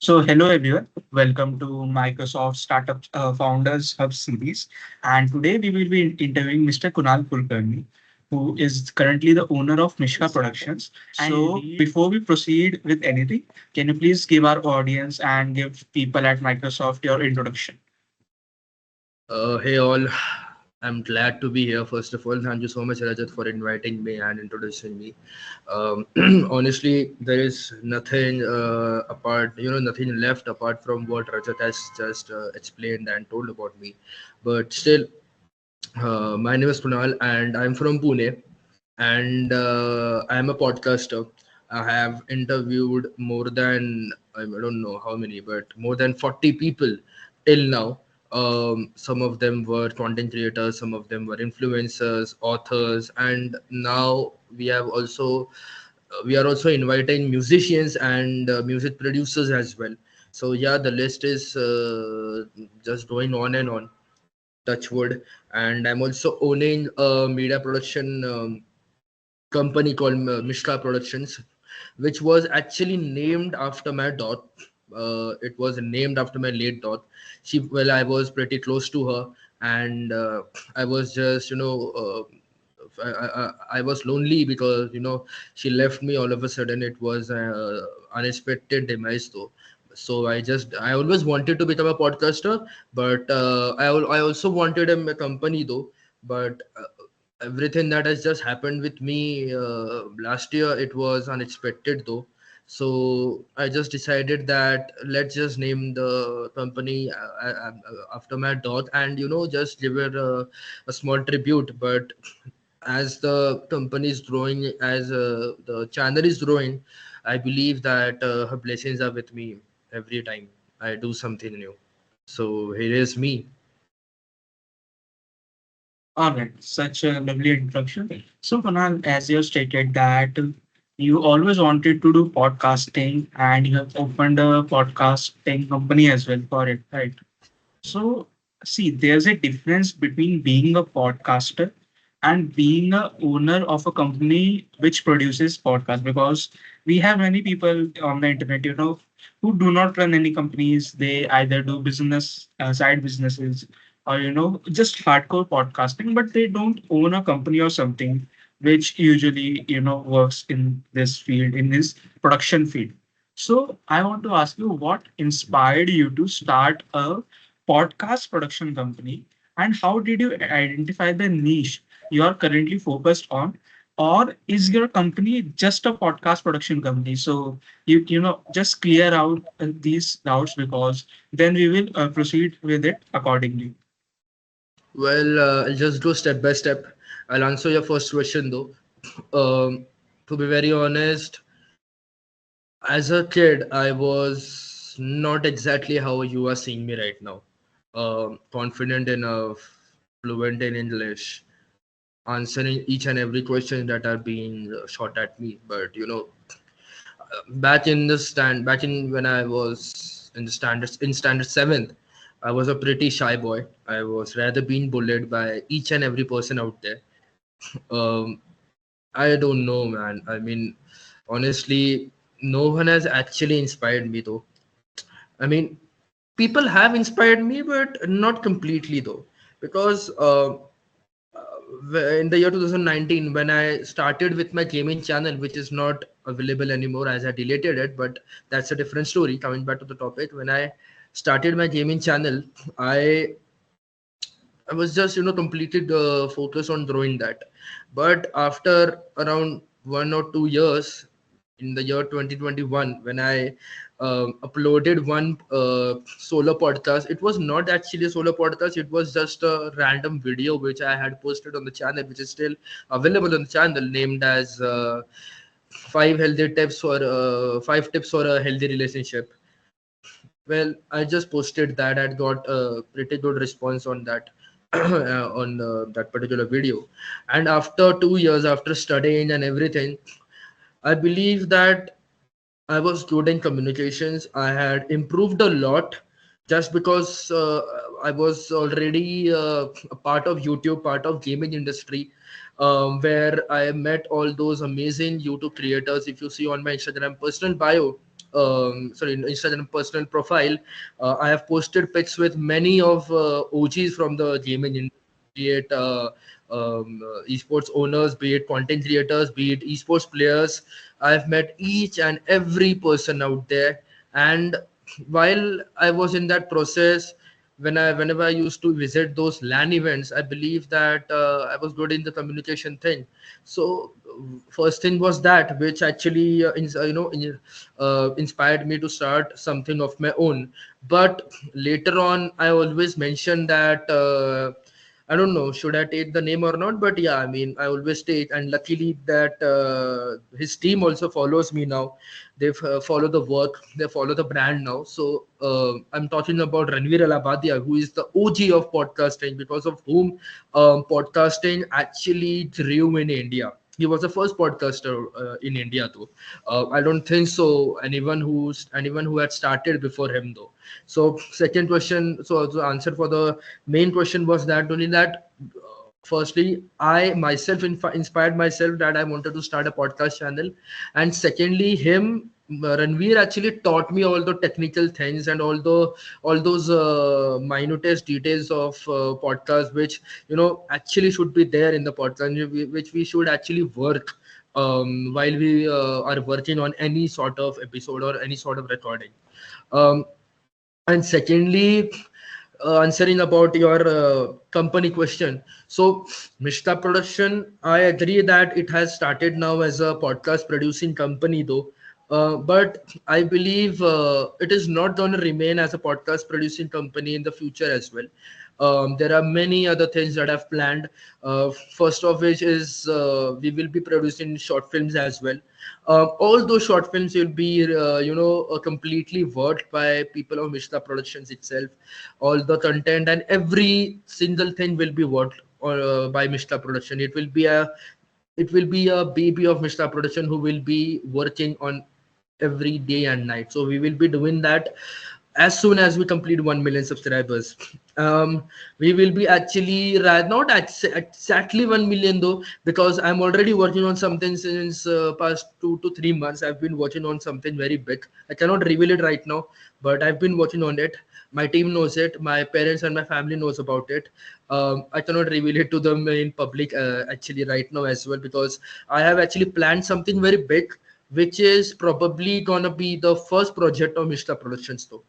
Hello everyone. Welcome to Microsoft Startup Founders Hub series. And today we will be interviewing Mr. Kunal Kulkarni, who is currently the owner of Mishka Productions. So, before we proceed with anything, can you please give our audience and give people at Microsoft your introduction? Hey all, I'm glad to be here. First of all, thank you so much, Rajat, for inviting me and introducing me. Um, Honestly, there is nothing nothing left apart from what Rajat has just explained and told about me. But still, my name is Kunal, and I'm from Pune, and I'm a podcaster. I have interviewed more than I don't know how many, but more than 40 people till now. Some of them were content creators, some of them were influencers, authors, and now we are also inviting musicians and music producers as well. So yeah, the list is just going on and on. Touchwood, and I'm also owning a media production company called Mishka Productions, which was actually named after my dot. It was named after my late dot. I was pretty close to her, and I was just, I was lonely because she left me all of a sudden. It was unexpected demise though. So I always wanted to become a podcaster, but I also wanted a company though. But everything that has just happened with me last year, it was unexpected though. So I just decided that let's just name the company after my dog, and just give it a small tribute. But as the company is growing, as the channel is growing, I believe that her blessings are with me every time I do something new. So here is me. All right, such a lovely introduction. So, Kunal, as you stated that you always wanted to do podcasting and you have opened a podcasting company as well for it, right? So, see, there's a difference between being a podcaster and being a owner of a company which produces podcasts because we have many people on the internet, who do not run any companies. They either do business, side businesses, or, just hardcore podcasting, but they don't own a company or something which usually, works in this field, in this production field. So I want to ask you what inspired you to start a podcast production company, and how did you identify the niche you are currently focused on, or is your company just a podcast production company? So just clear out these doubts, because then we will proceed with it accordingly. Well, I'll just go step by step. I'll answer your first question though. To be very honest, as a kid, I was not exactly how you are seeing me right now. Confident enough, fluent in English, answering each and every question that are being shot at me. But back in when I was in the standard seventh, I was a pretty shy boy. I was rather being bullied by each and every person out there. Um, I don't know, man. I mean, honestly, no one has actually inspired me though. I mean, people have inspired me, but not completely though, because in the year 2019, when I started with my gaming channel, which is not available anymore as I deleted it, but that's a different story. Coming back to the topic, when I started my gaming channel, I I was just completely focused on growing that. But after around 1 or 2 years, in the year 2021, when I uploaded one solo podcast, it was not actually a solo podcast. It was just a random video which I had posted on the channel, which is still available on the channel, named as five tips for a healthy relationship. Well, I just posted that. I got a pretty good response on that on that particular video. And after 2 years, after studying and everything, I believe that I was good in communications. I had improved a lot just because I was already a part of YouTube, part of gaming industry, where I met all those amazing YouTube creators. If you see on my Instagram personal bio, sorry, Instagram personal profile, I have posted pics with many of OGs from the gaming industry, be it esports owners, be it content creators, be it esports players. I've met each and every person out there, and while I was in that process, whenever I used to visit those LAN events, I believe that I was good in the communication thing. So first thing was that which actually inspired me to start something of my own. But later on, I always mentioned that. I don't know, should I take the name or not? But yeah, I mean, I always take, and luckily that his team also follows me now. They follow the work, they follow the brand now. So I'm talking about Ranveer Alabadia, who is the OG of podcasting, because of whom podcasting actually grew in India. He was the first podcaster in India, though. I don't think so. Anyone who had started before him, though. So second question. So the answer for the main question was that only that. Firstly, I myself inspired myself that I wanted to start a podcast channel, and secondly, him Ranveer actually taught me all the technical things and all those minutest details of podcast, which actually should be there in the podcast, which we should actually work while we are working on any sort of episode or any sort of recording. Um, and secondly, answering about your company question. So, Mishta Production, I agree that it has started now as a podcast producing company, though. But I believe it is not going to remain as a podcast producing company in the future as well. There are many other things that I've planned. First of which is we will be producing short films as well. All those short films will be, completely worked by people of Mishta Productions itself. All the content and every single thing will be worked by Mishta Production. It will be a baby of Mishta Production who will be working on every day and night. So we will be doing that as soon as we complete 1 million subscribers. We will be actually not exactly 1 million though, because I'm already working on something since past 2 to 3 months. I've been working on something very big. I cannot reveal it right now, but I've been working on it. My team knows it. My parents and my family knows about it. I cannot reveal it to them in public actually right now as well, because I have actually planned something very big, which is probably gonna be the first project of Mishta Productions though.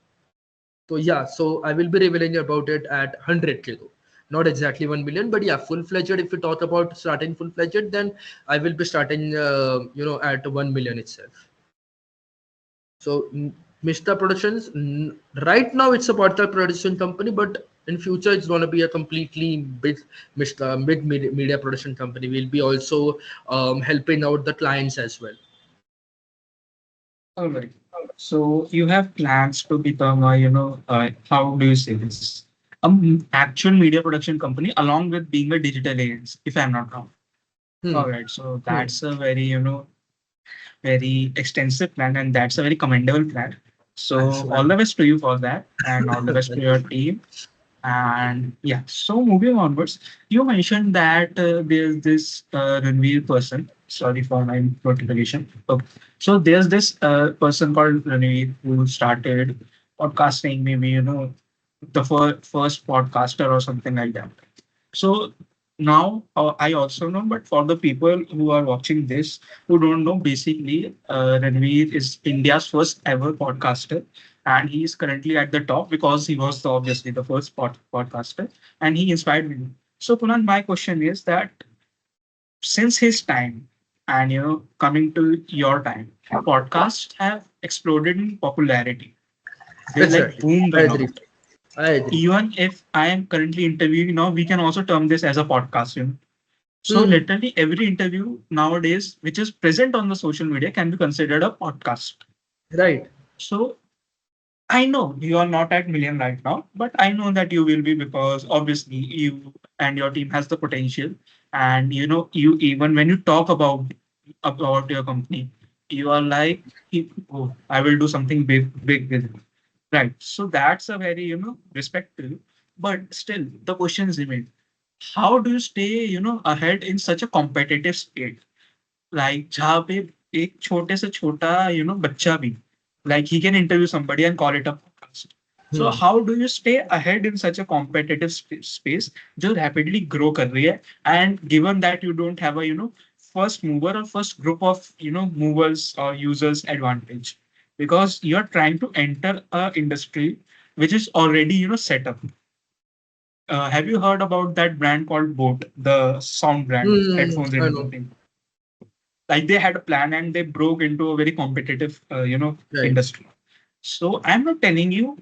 So yeah, so I will be revealing about it at 100K though. Not exactly 1 million, but yeah, full fledged. If we talk about starting full fledged, then I will be starting, at 1 million itself. So Mishta Productions, right now it's a podcast production company, but in future it's gonna be a completely big media production company. We'll be also helping out the clients as well. All right. So you have plans to become a, how do you say this? Actual media production company along with being a digital agency, if I'm not wrong. Hmm. All right. So Hmm. that's a very, very extensive plan, and that's a very commendable plan. Thanks, So all man. the best to you for that, and all the best to your team. And yeah, so moving onwards, you mentioned that there's this Ranveer person. Sorry for my notification. Okay. So there's this person called Ranveer who started podcasting, maybe, the first podcaster or something like that. So now I also know, but for the people who are watching this who don't know, basically, Ranveer is India's first ever podcaster, and he is currently at the top because he was obviously the first podcaster, and he inspired me. So Kunal, my question is that since his time, and coming to your time, podcasts have exploded in popularity. They like Exactly. boomed I a agree. lot. I agree. Even if I am currently interviewing now, we can also term this as a podcast. So Hmm. literally every interview nowadays, which is present on the social media, can be considered a podcast. Right. So I know you are not at million right now, but I know that you will be because obviously you and your team has the potential. And you even when you talk about your company, you are like, oh, I will do something big with it. Right. So that's a very, respectful. But still, the questions remain. How do you stay, ahead in such a competitive state? Like जहाँ पे एक छोटे से छोटा, बच्चा भी Like he can interview somebody and call it a podcast. So Hmm. how do you stay ahead in such a competitive space जो rapidly grow कर रही है, and given that you don't have a first mover or first group of movers or users advantage, because you're trying to enter a industry which is already set up. Have you heard about that brand called Boat, the sound brand, Hmm. headphones and I know. everything? Like they had a plan and they broke into a very competitive Right. industry. So I'm not telling you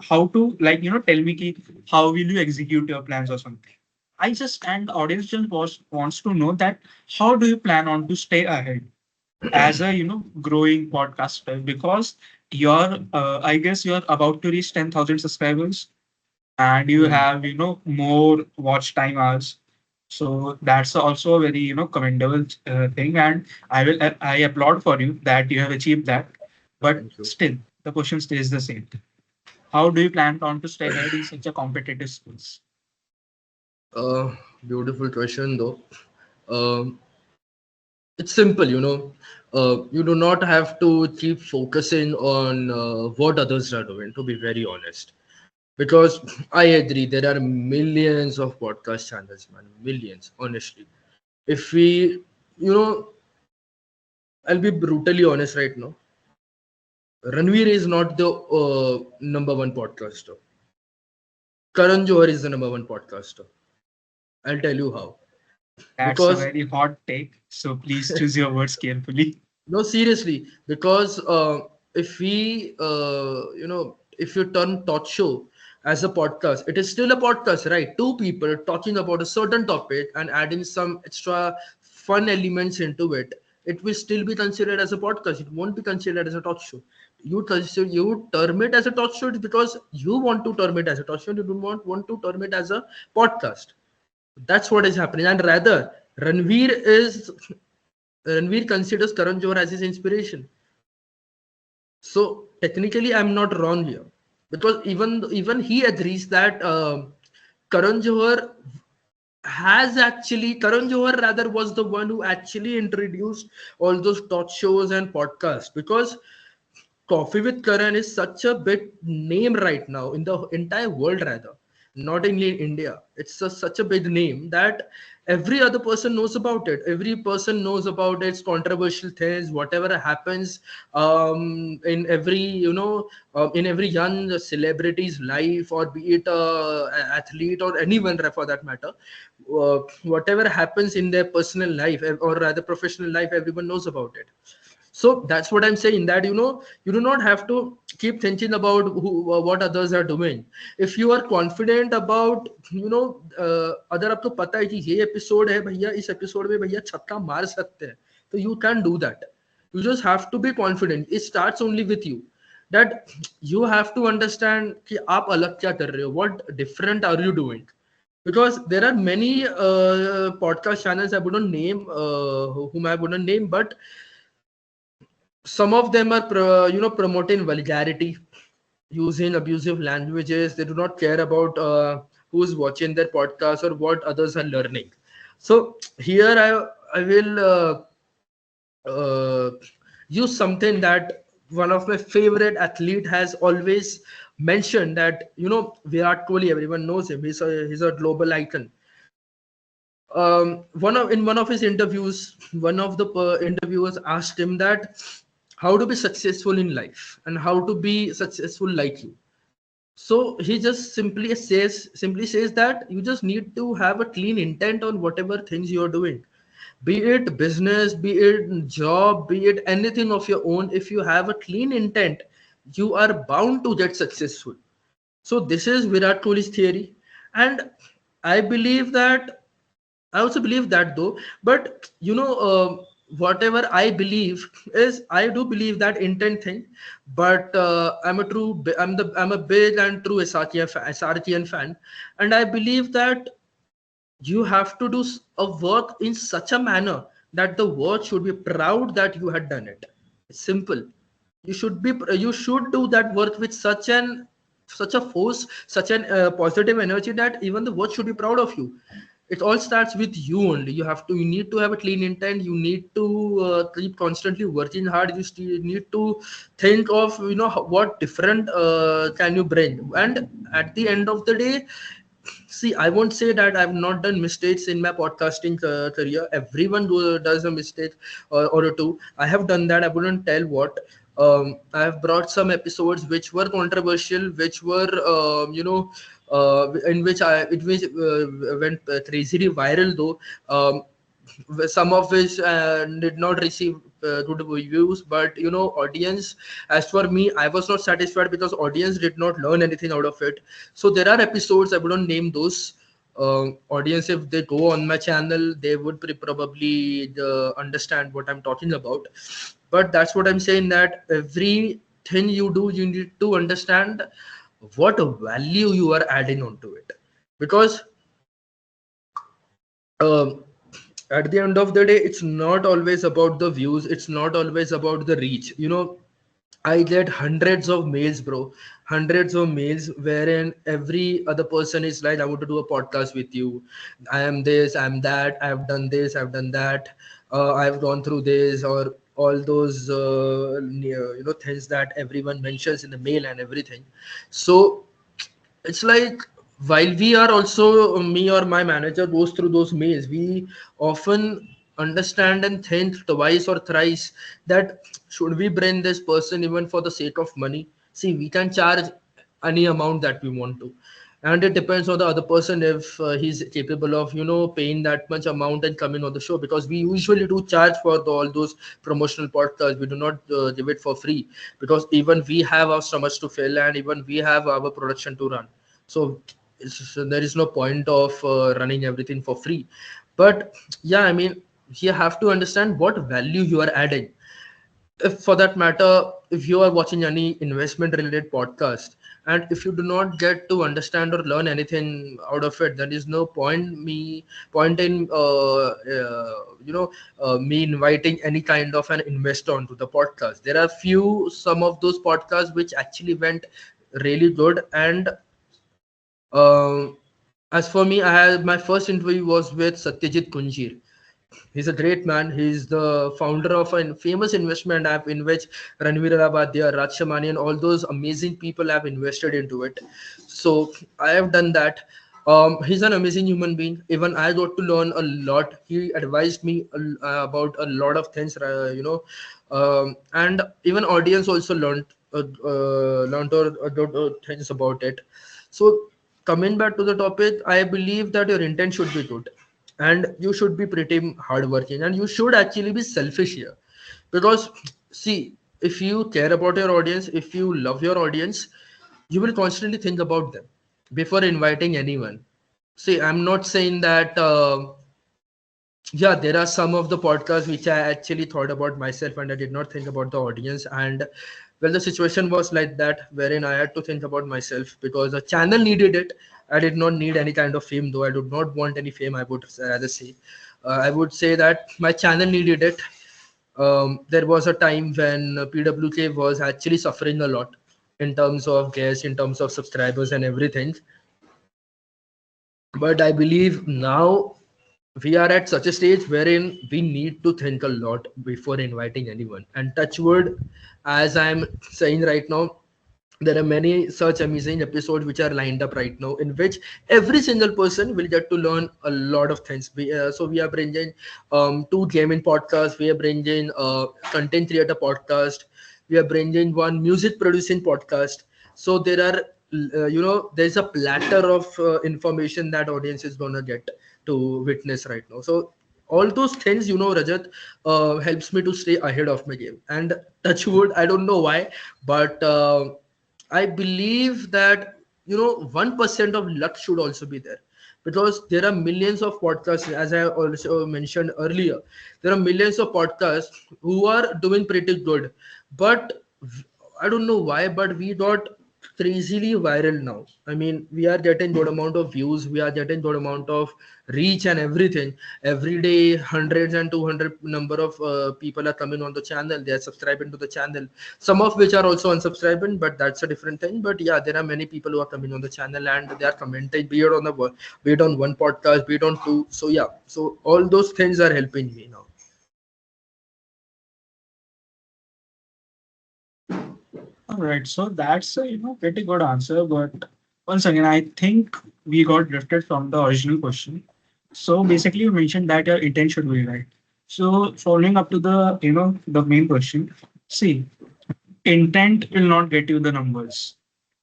how to, like tell me ki, how will you execute your plans or something. I just, and the audience just wants to know that how do you plan on to stay ahead as a growing podcaster, because you're I guess you're about to reach 10,000 subscribers and you Hmm. have more watch time hours. So that's also a very commendable thing, and I applaud for you that you have achieved that. But Thank you. still the question stays the same: how do you plan on to stay ahead in such a competitive space? Uh, Beautiful question though. Um, it's simple, you know. You do not have to keep focusing on what others are doing, to be very honest. Because I agree, there are millions of podcast channels, man, millions, honestly. If we, you know, I'll be brutally honest right now. Ranveer is not the number one podcaster. Karan Johar is the number one podcaster. I'll tell you how. That's a Because very hot take, so please choose your words carefully. no, seriously, because if we, if you turn talk show as a podcast, it is still a podcast, right? Two people talking about a certain topic and adding some extra fun elements into it. It will still be considered as a podcast. It won't be considered as a talk show. You term it as a talk show because you want to term it as a talk show. You do not want to term it as a podcast. That's what is happening. And rather, Ranveer is Ranveer considers Karan Johar as his inspiration. So technically, I'm not wrong here because even he agrees that Karan Johar Karan Johar rather was the one who actually introduced all those talk shows and podcasts because Coffee with Karan is such a big name right now in the entire world, rather, not only in India. It's such a big name that every other person knows about it. Every person knows about its controversial things, whatever happens in every, in every young celebrity's life, or be it athlete or anyone for that matter. Whatever happens in their personal life or rather professional life, everyone knows about it. So that's what I'm saying, that you do not have to keep thinking about what others are doing. If you are confident about अगर आपको पता है कि ये episode है भैया, इस episode में भैया छक्का मार सकते हैं, तो you can do that. You just have to be confident. It starts only with you, that you have to understand कि आप अलग क्या कर रहे हो, what different are you doing. Because there are many podcast channels I wouldn't name, whom I wouldn't name, but some of them are promoting vulgarity, using abusive languages. They do not care about who's watching their podcast or what others are learning. So here I will uh, use something that one of my favorite athlete has always mentioned, that Virat Kohli, everyone knows him, he's a global icon. In one of his interviews, one of the interviewers asked him that how to be successful in life and how to be successful like you. So he just simply says that you just need to have a clean intent on whatever things you are doing, be it business, be it job, be it anything of your own. If you have a clean intent, you are bound to get successful. So this is Virat Kohli's theory, and I believe that I also believe that though, but whatever I believe is, I do believe that intent thing. But I'm a big and true SRTN fan, and I believe that you have to do a work in such a manner that the world should be proud that you had done it. It's simple. You should do that work with such a force, such an positive energy, that even the world should be proud of you. it all starts with you only. You need to have a clean intent. You need to keep constantly working hard. You still need to think of, what different can you bring. And at the end of the day, see, I won't say that I've not done mistakes in my podcasting career. Everyone does a mistake or two. I have done that. I wouldn't tell what. I have brought some episodes which were controversial, which were, in which went crazily viral though. Some of which did not receive good reviews, but audience, as for me, I was not satisfied because audience did not learn anything out of it. So there are episodes, I wouldn't name those. Audience, if they go on my channel, they would probably understand what I'm talking about. But that's what I'm saying, that everything you do, you need to understand what value you are adding onto it. Because um, at the end of the day, it's not always about the views, it's not always about the reach. I get hundreds of mails, bro, hundreds of mails, wherein every other person is like, I want to do a podcast with you. I am this, I'm that, I've done this, I've done that, I've gone through this, or all those things that everyone mentions in the mail and everything. So it's like, while we are also, me or my manager goes through those mails, we often understand and think twice or thrice that should we bring this person even for the sake of money. See, we can charge any amount that we want to, and it depends on the other person if he's capable of paying that much amount and coming on the show, because we usually do charge for all those promotional podcasts. We do not give it for free, because even we have our stomachs to fill, and even we have our production to run. So, there is no point of running everything for free. But yeah, I mean, you have to understand what value you are adding. If, for that matter, if you are watching any investment related podcast, and if you do not get to understand or learn anything out of it, there is no point in me inviting any kind of an investor onto the podcast. There are some of those podcasts which actually went really good. And um, as for me, I had my first interview was with Satyajit Kunjir. He's a great man. He's the founder of a famous investment app in which Ranveer Alabadia, Raj Shamani, and all those amazing people have invested into it. So I have done that. He's an amazing human being. Even I got to learn a lot. He advised me about a lot of things, and even audience also learned things about it. So coming back to the topic, I believe that your intent should be good, and you should be pretty hardworking, and you should actually be selfish here. Because see, if you care about your audience, if you love your audience, you will constantly think about them before inviting anyone. See, I'm not saying that yeah, there are some of the podcasts which I actually thought about myself and I did not think about the audience. And well, the situation was like that, wherein I had to think about myself because the channel needed it. I did not need any kind of fame, though I did not want any fame, I would rather say. I would say that my channel needed it. There was a time when PWK was actually suffering a lot in terms of guests, in terms of subscribers and everything. But I believe now we are at such a stage wherein we need to think a lot before inviting anyone. And touch wood, as I'm saying right now, there are many such amazing episodes which are lined up right now, in which every single person will get to learn a lot of things. So we are bringing two gaming podcasts, we are bringing content creator podcast, we are bringing one music producing podcast. So there are there's a platter of information that audience is gonna get to witness right now. So all those things, Rajat, helps me to stay ahead of my game. And touch wood, I don't know why, but I believe that 1% of luck should also be there, because there are millions of podcasts, as I also mentioned earlier. There are millions of podcasts who are doing pretty good, but I don't know why, but we don't crazily viral now. I mean, we are getting good amount of views, we are getting good amount of reach and everything. Every day, hundreds and 200 number of people are coming on the channel. They are subscribing to the channel. Some of which are also unsubscribing, but that's a different thing. But yeah, there are many people who are coming on the channel and they are commenting, be it on be it on one podcast, be it on two. So yeah, so all those things are helping me now. All right, so that's a pretty good answer. But once again, I think we got drifted from the original question. So basically, you mentioned that your intent should be right. So following up to the the main question, see, intent will not get you the numbers,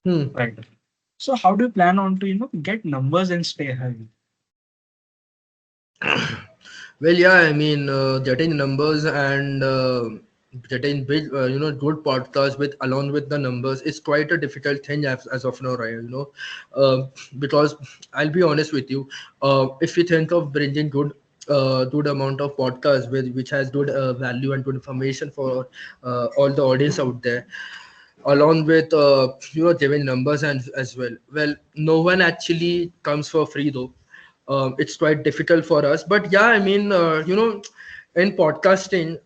Hmm. right? So how do you plan on to get numbers and stay high? Well, yeah, I mean, getting numbers and getting big, good podcasts with along with the numbers is quite a difficult thing as of now, right? Because I'll be honest with you, if you think of bringing good amount of podcasts with which has good value and good information for all the audience out there, along with giving numbers and as well. Well, no one actually comes for free though. It's quite difficult for us, but yeah, I mean, in podcasting,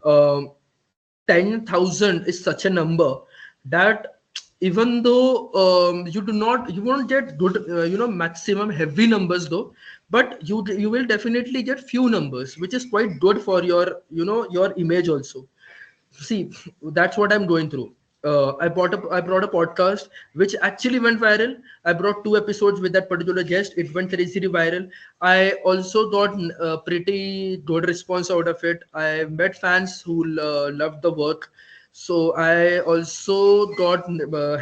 10,000 is such a number that even though you won't get good maximum heavy numbers though, but you will definitely get few numbers, which is quite good for your image also. See, that's what I'm going through. I brought a podcast which actually went viral. I brought two episodes with that particular guest. It went crazy viral. I also got pretty good response out of it. I met fans who loved the work. So I also got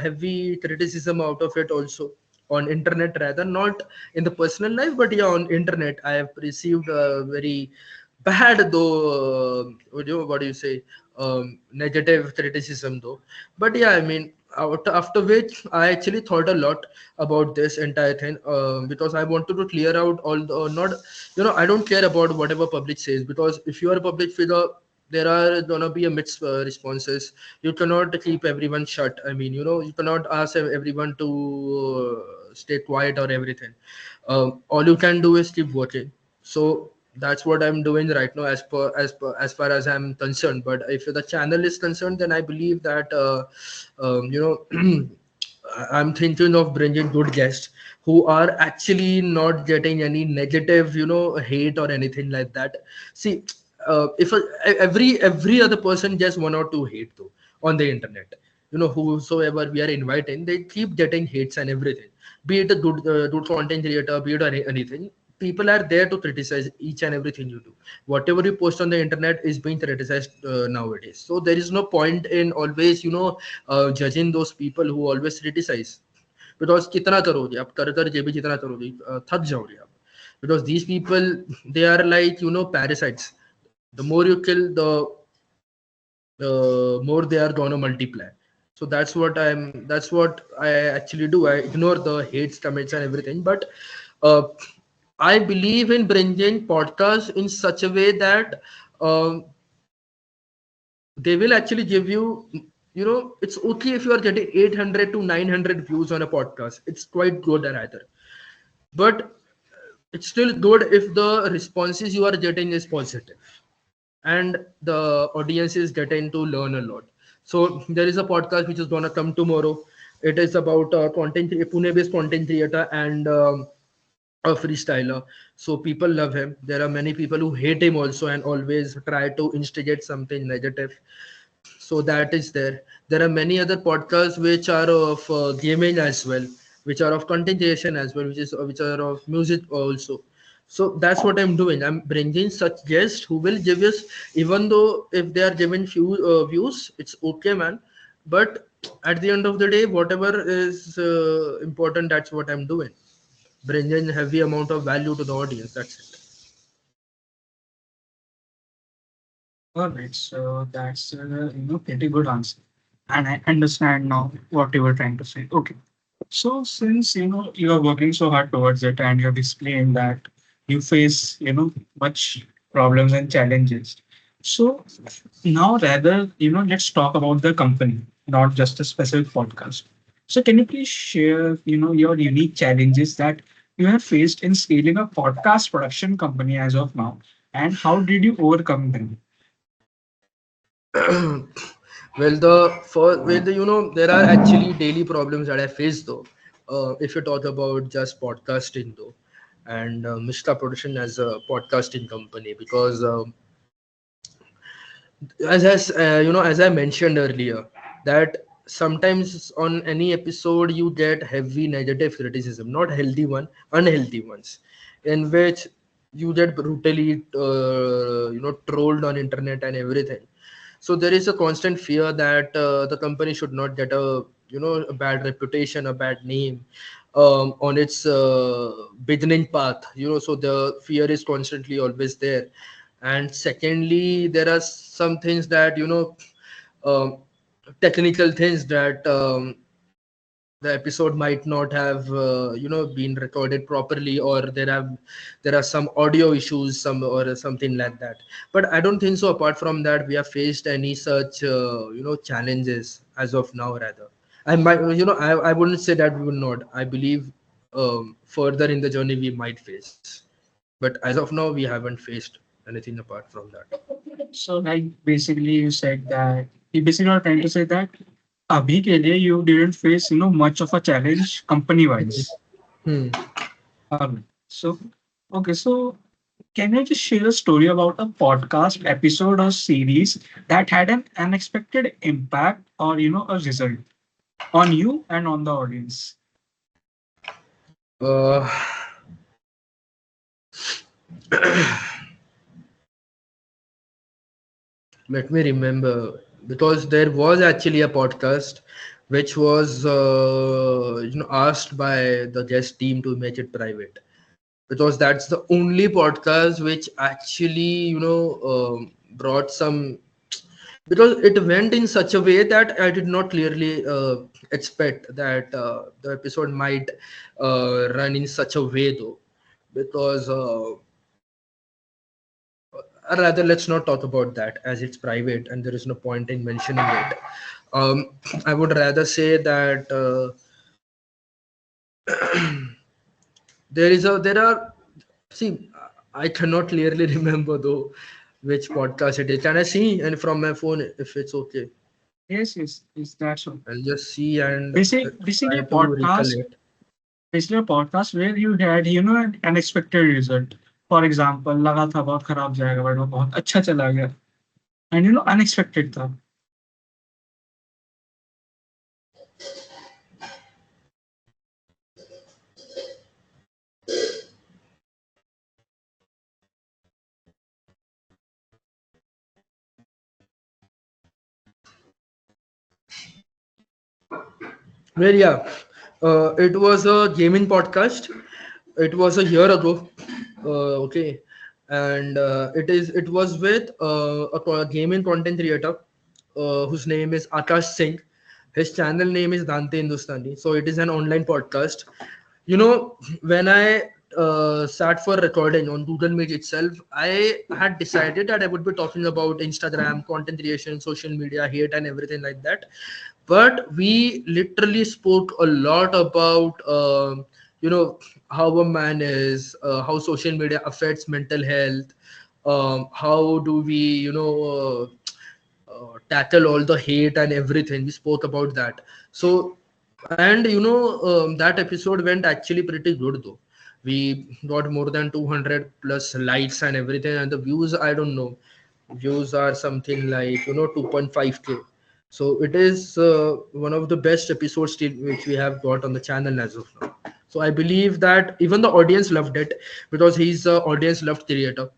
heavy criticism out of it also on internet, rather not in the personal life, but yeah, on internet I have received very bad though, what do you say, negative criticism though. But yeah, I mean, after which I actually thought a lot about this entire thing, because I wanted to clear out all the not, I don't care about whatever public says, because if you are a public figure, there are gonna be a mixed responses. You cannot keep everyone shut. I mean, you cannot ask everyone to stay quiet or everything. All you can do is keep working. So that's what I'm doing right now, as far as I'm concerned. But if the channel is concerned, then I believe that um, you know I'm thinking of bringing good guests who are actually not getting any negative, hate or anything like that. See, if every other person gets one or two hate though on the internet, whosoever we are inviting, they keep getting hates and everything. Be it a good content creator, be it anything. People are there to criticize each and everything you do. Whatever you post on the internet is being criticized nowadays. So there is no point in always, judging those people who always criticize. Because कितना करोगे आप, कर कर जे भी जितना करोगे, थक जाओगे आप. Because these people, they are like, parasites. The more you kill, the more they are gonna multiply. So that's what I actually do. I ignore the hates, comments and everything. But uh, I believe in bringing podcasts in such a way that um, they will actually give you, it's okay if you are getting 800 to 900 views on a podcast. It's quite good rather. But it's still good if the responses you are getting is positive and the audience is getting to learn a lot. So there is a podcast which is gonna come tomorrow. It is about Pune-based content creator and a freestyler. So people love him. There are many people who hate him also and always try to instigate something negative. So that is there. There are many other podcasts which are of gaming as well, which are of content creation as well, which are of music also. So that's what I'm doing. I'm bringing such guests who will give us, even though if they are giving few views, it's okay, man. But at the end of the day, whatever is important, that's what I'm doing. Bringing heavy amount of value to the audience. That's it. All right, so that's pretty good answer, and I understand now what you were trying to say. Okay, so since you are working so hard towards it, and you have explained that you face much problems and challenges. So now rather let's talk about the company, not just a specific podcast. So can you please share, your unique challenges that you have faced in scaling a podcast production company as of now, and how did you overcome them? Well, there are actually daily problems that I face though. If you talk about just podcasting though, and Mishka Production as a podcasting company, because as I mentioned earlier, that sometimes on any episode you get heavy negative criticism, not healthy one, unhealthy ones, in which you get brutally trolled on internet and everything. So there is a constant fear that the company should not get a bad reputation, a bad name on its beginning path, so the fear is constantly always there. And secondly, there are some things that um, technical things that the episode might not have been recorded properly, or there are some audio issues, some or something like that. But I don't think so apart from that we have faced any such challenges as of now. Rather, I wouldn't say that we will not. I believe further in the journey we might face, but as of now we haven't faced anything apart from that. So like basically you basically are trying to say that abhi ke liye you didn't face much of a challenge company wise. Hmm. So okay, so can you just share a story about a podcast episode or series that had an unexpected impact or a result on you and on the audience? uh, Let me remember, because there was actually a podcast which was asked by the guest team to make it private, because that's the only podcast which actually brought some, because it went in such a way that I did not clearly expect that the episode might run in such a way though, because rather, let's not talk about that as it's private and there is no point in mentioning it. um, I would rather say that there are, see, I cannot clearly remember though which podcast it is. Can I see and from my phone if it's okay? Yes, that's all. I'll just see and Basically try a to podcast, recollect. where you had an unexpected result. For example, लगा था बहुत खराब जाएगा but वो बहुत अच्छा चला गया and unexpected था. Well, yeah, it was a gaming podcast. It was a year ago. Okay, and it was with a gaming content creator whose name is Akash Singh. His channel name is Dante Hindustani. So it is an online podcast. When I sat for recording on Google Meet itself, I had decided that I would be talking about Instagram, content creation, social media, hate, and everything like that. But we literally spoke a lot about, how a man is, how social media affects mental health, how do we, tackle all the hate and everything. We spoke about that. So, and that episode went actually pretty good though. We got more than 200 plus likes and everything, and the views, I don't know, views are something like 2.5k. So it is one of the best episodes still which we have got on the channel as of now. So I believe that even the audience loved it, because he's a audience loved creator,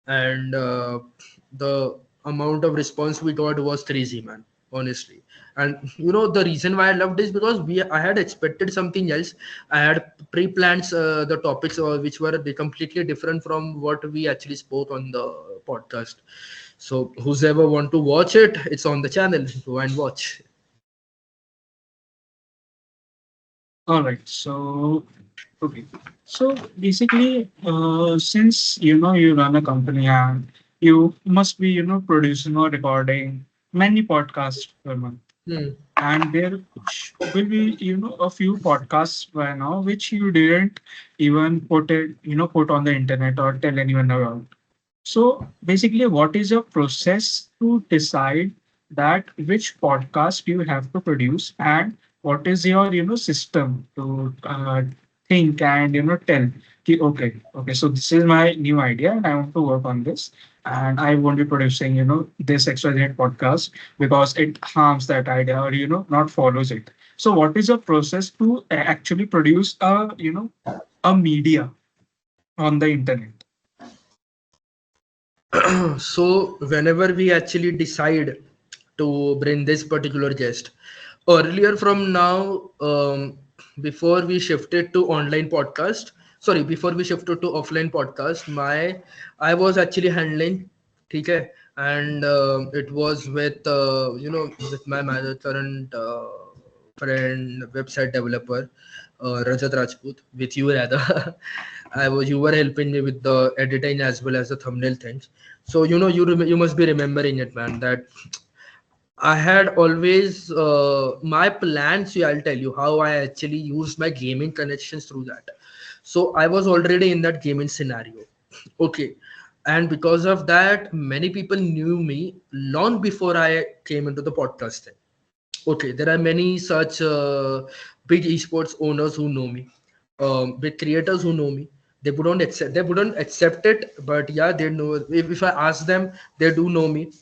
and the amount of response we got was crazy, man, honestly. And the reason why I loved is because I had expected something else. I had pre-planned the topics which were completely different from what we actually spoke on the podcast. So who's ever want to watch it, it's on the channel, go and watch. All right. So okay. So basically, since you run a company and you must be producing or recording many podcasts per month. Hmm. and there will be a few podcasts by now which you didn't even put on the internet or tell anyone about. So basically, what is your process to decide that which podcast you have to produce, and what is your system to think and tell? Okay, okay, so this is my new idea, and I want to work on this, and I won't be producing this XYZ podcast because it harms that idea or not follows it. So what is your process to actually produce a media on the internet? So whenever we actually decide to bring this particular guest, earlier from now, before we shifted to online podcast, sorry, before we shifted to offline podcast, I was actually handling, okay, and it was with with my current friend, website developer, Rajat Rajput, with you rather. You were helping me with the editing as well as the thumbnail things. So you must be remembering it, man. That I had always my plans. See, I'll tell you how I actually used my gaming connections through that. So I was already in that gaming scenario. Okay, and because of that, many people knew me long before I came into the podcasting. Okay, there are many such big esports owners who know me, big creators who know me. They wouldn't accept it, but yeah, they know. If I ask them, they do know me.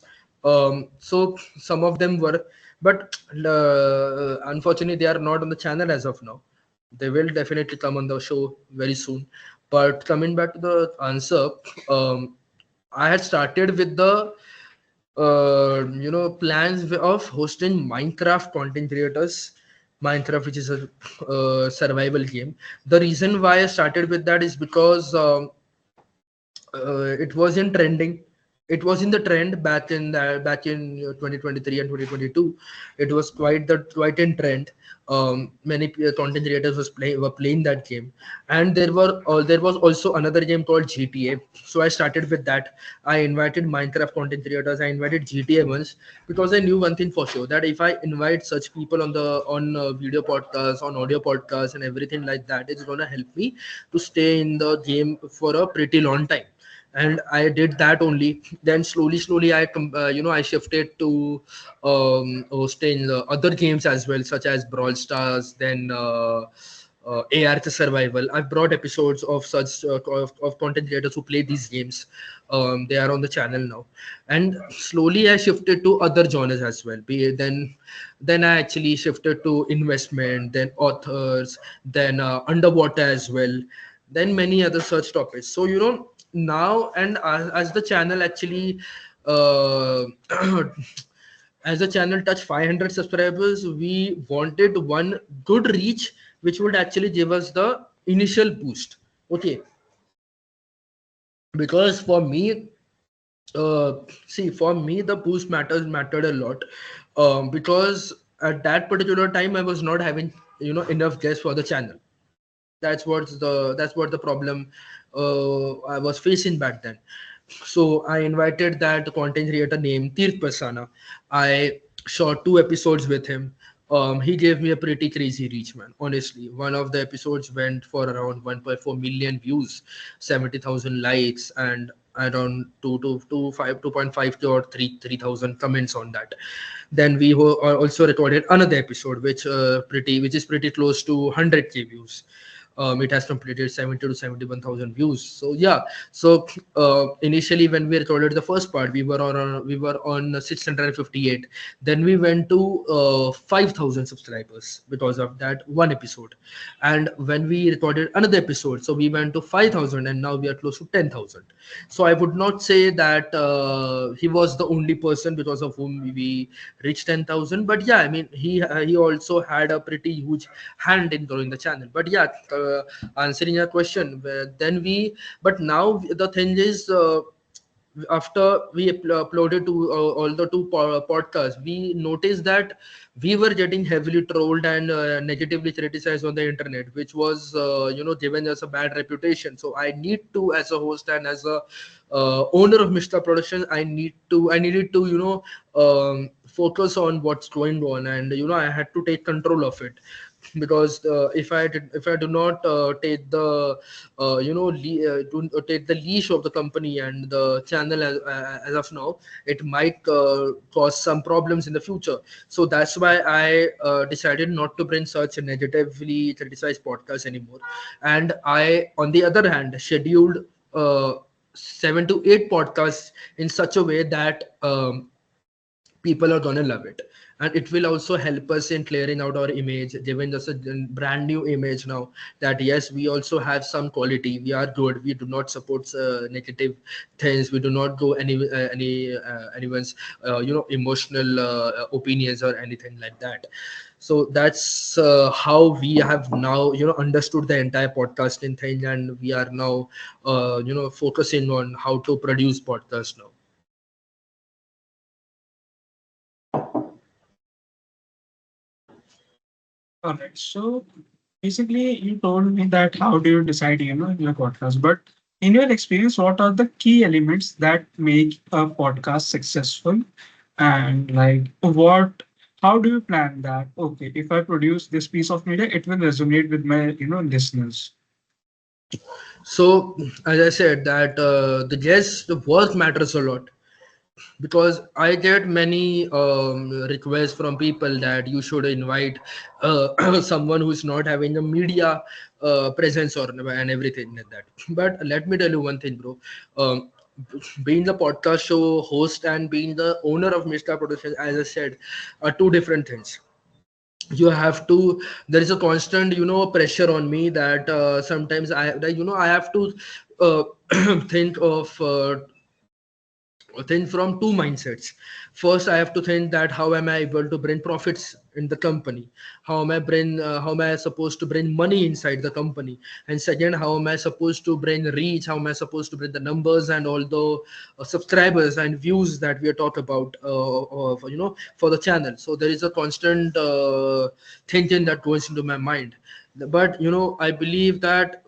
So some of them were, but unfortunately, they are not on the channel as of now. They will definitely come on the show very soon. But coming back to the answer, um, I had started with the plans of hosting Minecraft content creators. Minecraft, which is a survival game. The reason why I started with that is because it was in trending. It was in the trend back in 2023 and 2022. It was quite in trend. Many content creators were playing that game, and there was also another game called GTA. So I started with that. I invited Minecraft content creators. I invited GTA ones because I knew one thing for sure, that if I invite such people on video podcasts, on audio podcasts, and everything like that, it's gonna help me to stay in the game for a pretty long time. And I did that only. Then slowly I shifted to hosting other games as well, such as Brawl Stars, then ARC Survival. I've brought episodes of such of content creators who play these games. They are on the channel now, and slowly I shifted to other genres as well. Then I actually shifted to investment, then authors, then underwater as well, then many other search topics. So now, and as the channel actually uh, as the channel touched 500 subscribers, we wanted one good reach which would actually give us the initial boost. Okay, because for me, see, for me the boost mattered a lot, because at that particular time I was not having enough guests for the channel. That's what the problem I was facing back then. So I invited that content creator named Tirth Pasana. I shot 2 episodes with him. He gave me a pretty crazy reach, man. Honestly, one of the episodes went for around 1.4 million views, 70,000 likes, and around 2.5 to or 3,000 comments on that. Then we also recorded another episode, which is pretty close to 100K views. It has completed 70 to 71,000 views. So yeah, so initially when we recorded the first part, we were on 658. Then we went to 5,000 subscribers because of that one episode. And when we recorded another episode, so we went to 5,000, and now we are close to 10,000. So I would not say that he was the only person because of whom we reached 10,000, but yeah, I mean, he also had a pretty huge hand in growing the channel. But yeah, answering your question, but now the thing is, after we uploaded to all the podcasts, we noticed that we were getting heavily trolled and negatively criticized on the internet, which was given us a bad reputation. So I need to, as a host and as a owner of Mr. Production, I needed to focus on what's going on, and I had to take control of it. Because if I do not take the take the leash of the company and the channel as of now, it might cause some problems in the future. So that's why I decided not to bring such negatively criticized podcasts anymore. And I, on the other hand, scheduled uh, 7 to 8 podcasts in such a way that people are gonna love it. And it will also help us in clearing out our image, giving us a brand new image now, that yes, we also have some quality, we are good, we do not support negative things, we do not go anyone's emotional opinions or anything like that. So that's how we have now understood the entire podcasting thing, and we are now focusing on how to produce podcasts now. All right. So basically, you told me that how do you decide, your podcast? But in your experience, what are the key elements that make a podcast successful? And like, how do you plan that? Okay, if I produce this piece of media, it will resonate with my, listeners. So, as I said, that the guest work matters a lot, because I get many requests from people that you should invite someone who's not having a media presence or and everything like that. But let me tell you one thing, bro. Um, Being the podcast show host and being the owner of Mr. Productions, as I said, are two different things. You have to, there is a constant pressure on me that sometimes I have to uh, think of think from two mindsets. First, I have to think that how am I able to bring profits in the company, how am I supposed to bring money inside the company, and second, how am I supposed to bring reach, how am I supposed to bring the numbers and all the subscribers and views that we talk about for the channel. So there is a constant thinking that goes into my mind. But I believe that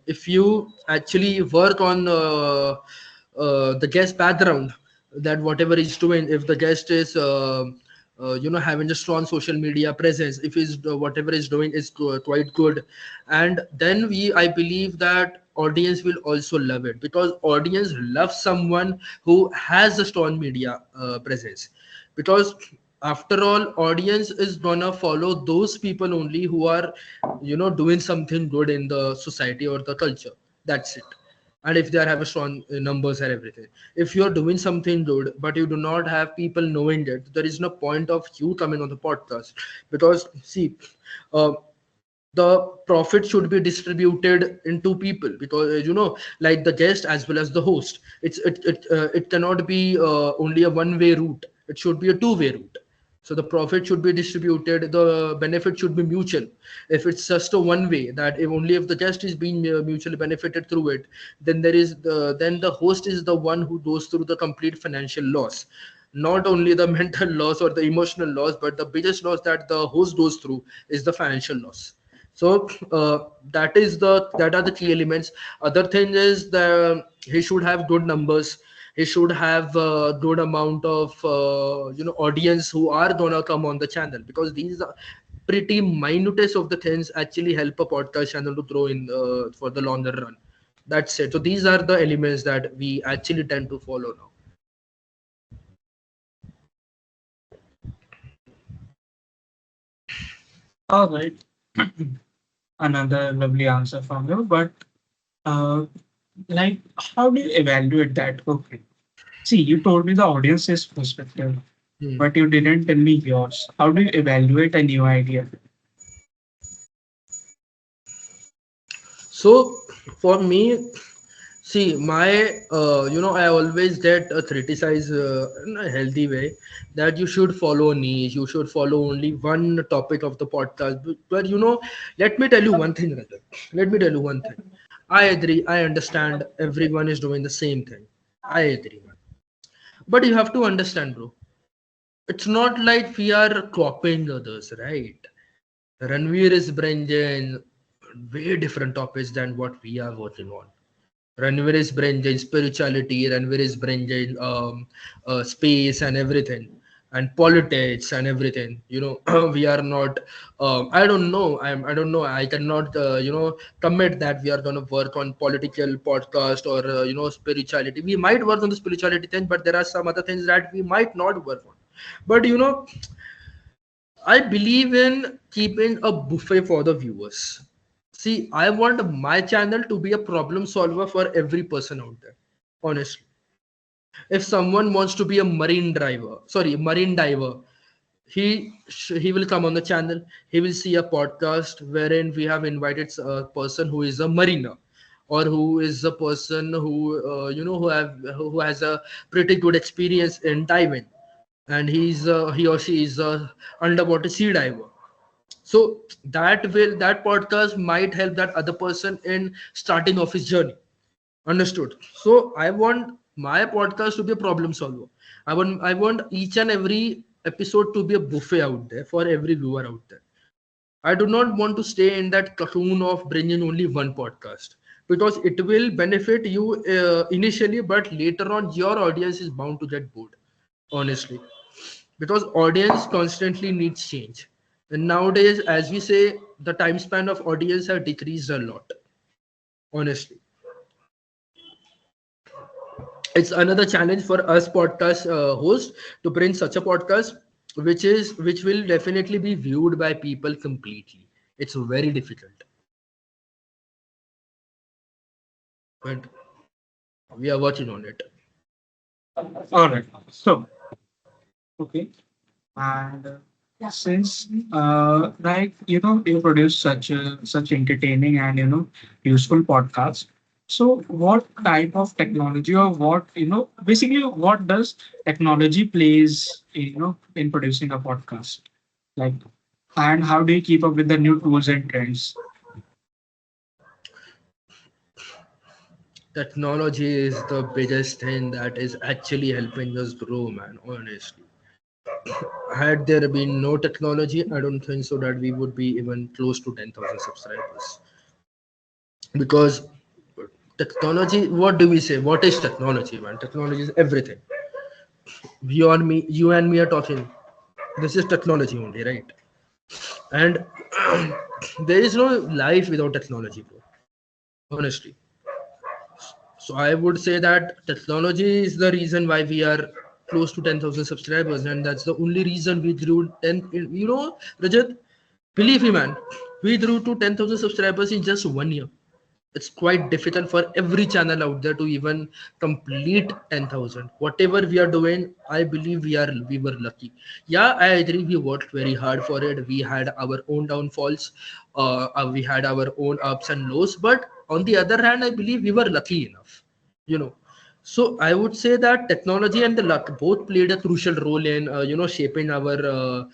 if you actually work on the guest background, that whatever he's doing, if the guest is having a strong social media presence, if he's whatever he's doing is quite good, and then we I believe that audience will also love it, because audience loves someone who has a strong media presence. Because after all, audience is gonna follow those people only who are doing something good in the society or the culture. That's it. And if they are having strong numbers and everything, if you're doing something good but you do not have people knowing it, there is no point of you coming on the podcast. Because see, uh, the profit should be distributed in two people, because like the guest as well as the host, it cannot be only a one way route, it should be a two-way route. So the profit should be distributed, the benefit should be mutual. If it's just a one way, that if only if the guest is being mutually benefited through it, then then the host is the one who goes through the complete financial loss. Not only the mental loss or the emotional loss, but the biggest loss that the host goes through is the financial loss. So that are the key elements. Other thing is the he should have good numbers, he should have a good amount of audience who are gonna come on the channel, because these are pretty minutest of the things actually help a podcast channel to grow in for the longer run. That's it. So these are the elements that we actually tend to follow now. All right. Another lovely answer from you. But uh, like, how do you evaluate that? Okay. See, you told me the audience's perspective, Hmm. but you didn't tell me yours. How do you evaluate a new idea? So for me, see, my I always get criticized in a healthy way, that you should follow niche, you should follow only one topic of the podcast. But let me tell you one thing, Rajat. Let me tell you one thing. I agree. I understand everyone is doing the same thing. I agree, man. But you have to understand, bro. It's not like we are copying others, right? Ranveer is bringing way different topics than what we are working on. Ranveer is bringing spirituality, Ranveer is bringing space and everything. and politics and everything. We are not. I don't know. I don't know. I cannot. Commit that we are going to work on political podcast or spirituality. We might work on the spirituality thing, but there are some other things that we might not work on. But I believe in keeping a buffet for the viewers. See, I want my channel to be a problem solver for every person out there. Honestly, if someone wants to be a marine diver, he will come on the channel. He will see a podcast wherein we have invited a person who is a mariner, or who is a person who who has a pretty good experience in diving, and he or she is a underwater sea diver. So that podcast might help that other person in starting off his journey. Understood. So I want my podcast to be a problem solver. I want each and every episode to be a buffet out there for every viewer out there. I do not want to stay in that cocoon of bringing only one podcast, because it will benefit you initially, but later on your audience is bound to get bored. Honestly, because audience constantly needs change, and nowadays, as we say, the time span of audience have decreased a lot. Honestly, it's another challenge for us podcast hosts to bring such a podcast which will definitely be viewed by people completely. It's very difficult, but we are working on it. All right. So, okay. And since like you produce such entertaining and useful podcasts, so what type of technology, or what basically what does technology plays in producing a podcast, like, and how do you keep up with the new tools and trends? Technology is the biggest thing that is actually helping us grow, man. Honestly, had there been no technology, I don't think so that we would be even close to 10,000 subscribers. Because technology, what do we say, what is technology, man? Technology is everything. You and me are talking. This is technology only, right? And there is no life without technology, bro. Honestly, so I would say that technology is the reason why we are close to 10,000 subscribers, and that's the only reason we grew 10. Rajat, believe me, man, we grew to 10,000 subscribers in just 1 year. It's quite difficult for every channel out there to even complete 10,000. Whatever we are doing, I believe we were lucky. Yeah, I agree, we worked very hard for it. We had our own downfalls, we had our own ups and lows, but on the other hand, I believe we were lucky enough. you know so I would say that technology and the luck both played a crucial role in shaping our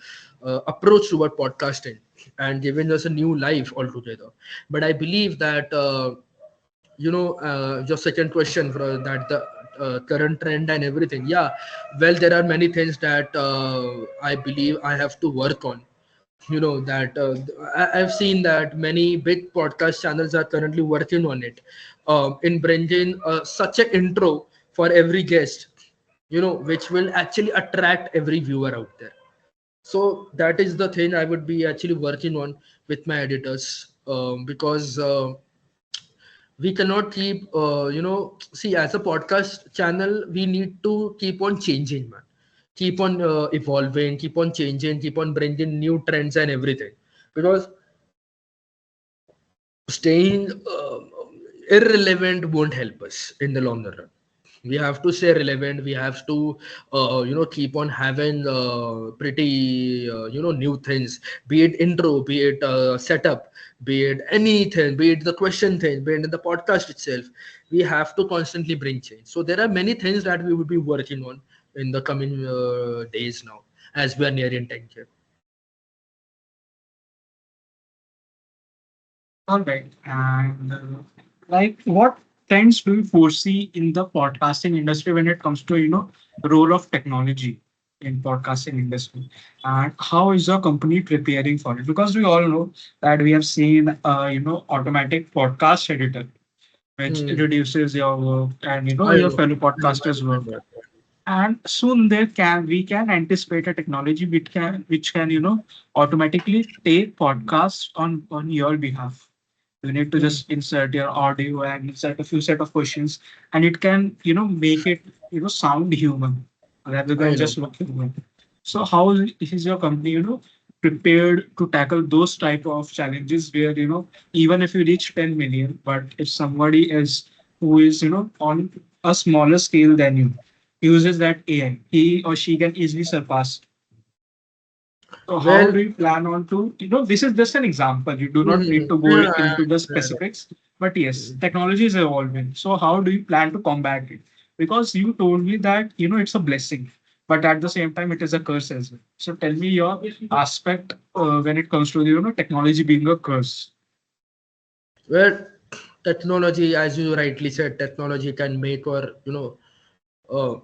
approach toward podcasting and giving us a new life altogether. But I believe that your second question for that the current trend and everything. Yeah, well, there are many things that I believe I have to work on. That I've seen that many big podcast channels are currently working on it, in bringing such an intro for every guest, which will actually attract every viewer out there. So that is the thing I would be actually working on with my editors, because we cannot keep see, as a podcast channel we need to keep on changing, man. Keep on evolving, keep on changing, keep on bringing new trends and everything, because staying irrelevant won't help us in the longer run. We have to stay relevant. We have to keep on having pretty new things, be it intro, be it setup, be it anything, be it the question thing, be it in the podcast itself. We have to constantly bring change. So there are many things that we would be working on in the coming days now, as we are nearing 10K. All right. And like, what trends do you foresee in the podcasting industry when it comes to, the role of technology in podcasting industry? And how is your company preparing for it? Because we all know that we have seen, automatic podcast editor, which Hmm. reduces your work and, I your know. fellow I know. podcasters' I work. know. And soon there can we can anticipate a technology which can automatically take podcasts on your behalf. You need to Hmm. just insert your audio and insert a few set of questions, and it can make it sound human rather I than know. just look human. So how is your company prepared to tackle those type of challenges where even if you reach 10 million, but if somebody is who is on a smaller scale than you uses that AI, he or she can easily surpass. So how Well, do you plan on to, this is just an example. You do not need to go yeah, I into the understand. specifics, but yes, technology is evolving. So how do you plan to combat it? Because you told me that, it's a blessing, but at the same time, it is a curse as well. So tell me your aspect when it comes to, technology being a curse. Well, technology, as you rightly said, technology can make or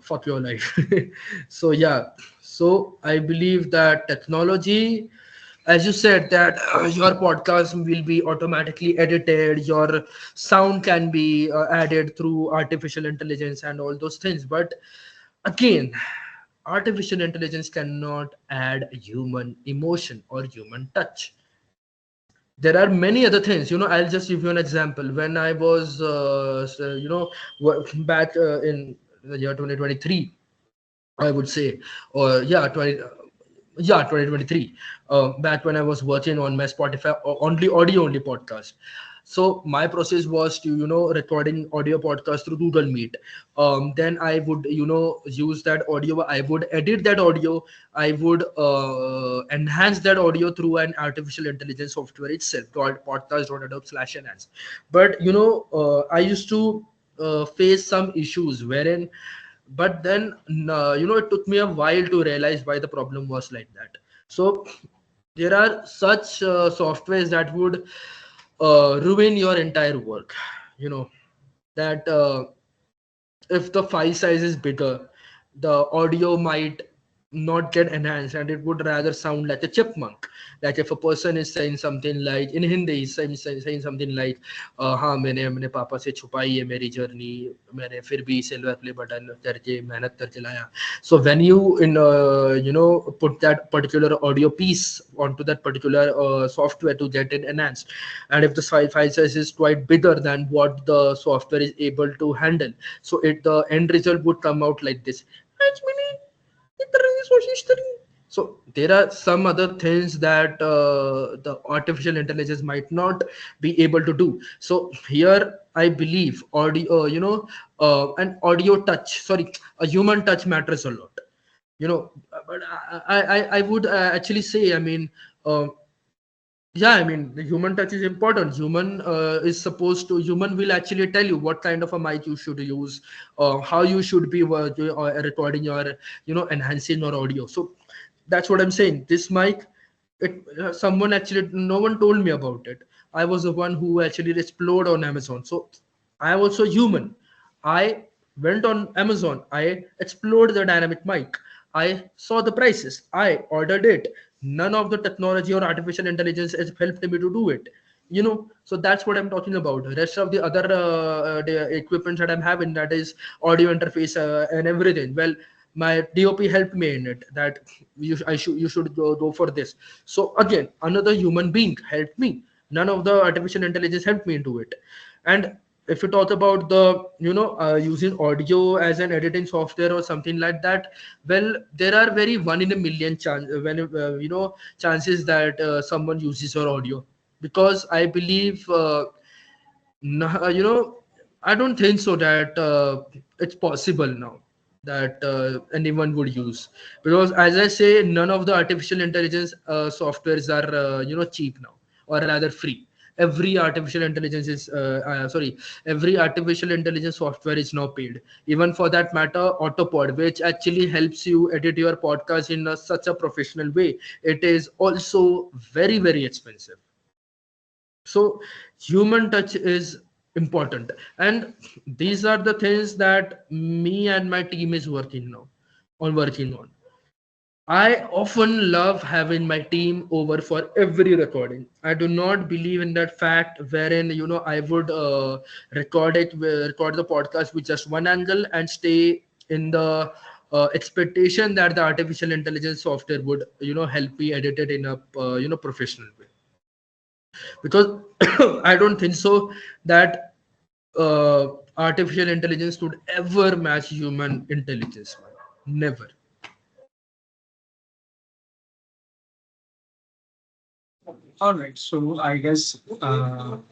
fuck your life. So yeah, so I believe that technology, as you said, that your podcast will be automatically edited, your sound can be added through artificial intelligence and all those things. But again, artificial intelligence cannot add human emotion or human touch. There are many other things, I'll just give you an example. When I was back in the year 2023, I would say, or yeah, 2023, back when I was working on my Spotify only audio only podcast. So my process was to recording audio podcast through Google Meet. Then I would use that audio, I would edit that audio, I would enhance that audio through an artificial intelligence software itself called podcast.adobe/enhance. But I used to face some issues wherein, but then it took me a while to realize why the problem was like that. So there are such softwares that would ruin your entire work, that if the file size is bigger, the audio might not get enhanced and it would rather sound like a chipmunk. Like if a person is saying something like in Hindi, he's saying something like, हाँ मैंने अपने पापा से छुपाई है मेरी journey, मैंने फिर भी सिल्वर प्ले बटन करके मेहनत करके लाया. So when you put that particular audio piece onto that particular software to get it enhanced, and if the file size is quite bigger than what the software is able to handle, so it the end result would come out like this. So there are some other things that the artificial intelligence might not be able to do. So here I believe audio, an audio touch, sorry, a human touch matters a lot. But I would actually say, I mean, yeah, I mean, the human touch is important. Human will actually tell you what kind of a mic you should use, how you should be recording your, enhancing your audio. So that's what I'm saying. This mic, someone actually, no one told me about it. I was the one who actually explored on Amazon. So I am also human. I went on Amazon. I explored the dynamic mic. I saw the prices. I ordered it. None of the technology or artificial intelligence has helped me to do it. So that's what I'm talking about. The rest of the other the equipment that I'm having, that is audio interface and everything. Well, my DOP helped me in it. That you should go for this. So again, another human being helped me. None of the artificial intelligence helped me into it. And if you talk about the using audio as an editing software or something like that, well, there are very one in a million chance when chances that someone uses your audio, because I believe I don't think so that it's possible now that anyone would use, because as I say, none of the artificial intelligence softwares are cheap now, or rather free. Every artificial intelligence software is now paid. Even for that matter, Autopod, which actually helps you edit your podcast in such a professional way, it is also very very expensive. So human touch is important, and these are the things that me and my team is working on. I often love having my team over for every recording. I do not believe in that fact wherein I would record the podcast with just one angle and stay in the expectation that the artificial intelligence software would help me edit it in a professional way, because I don't think so that uh, artificial intelligence would ever match human intelligence, man. Never. All right. So I guess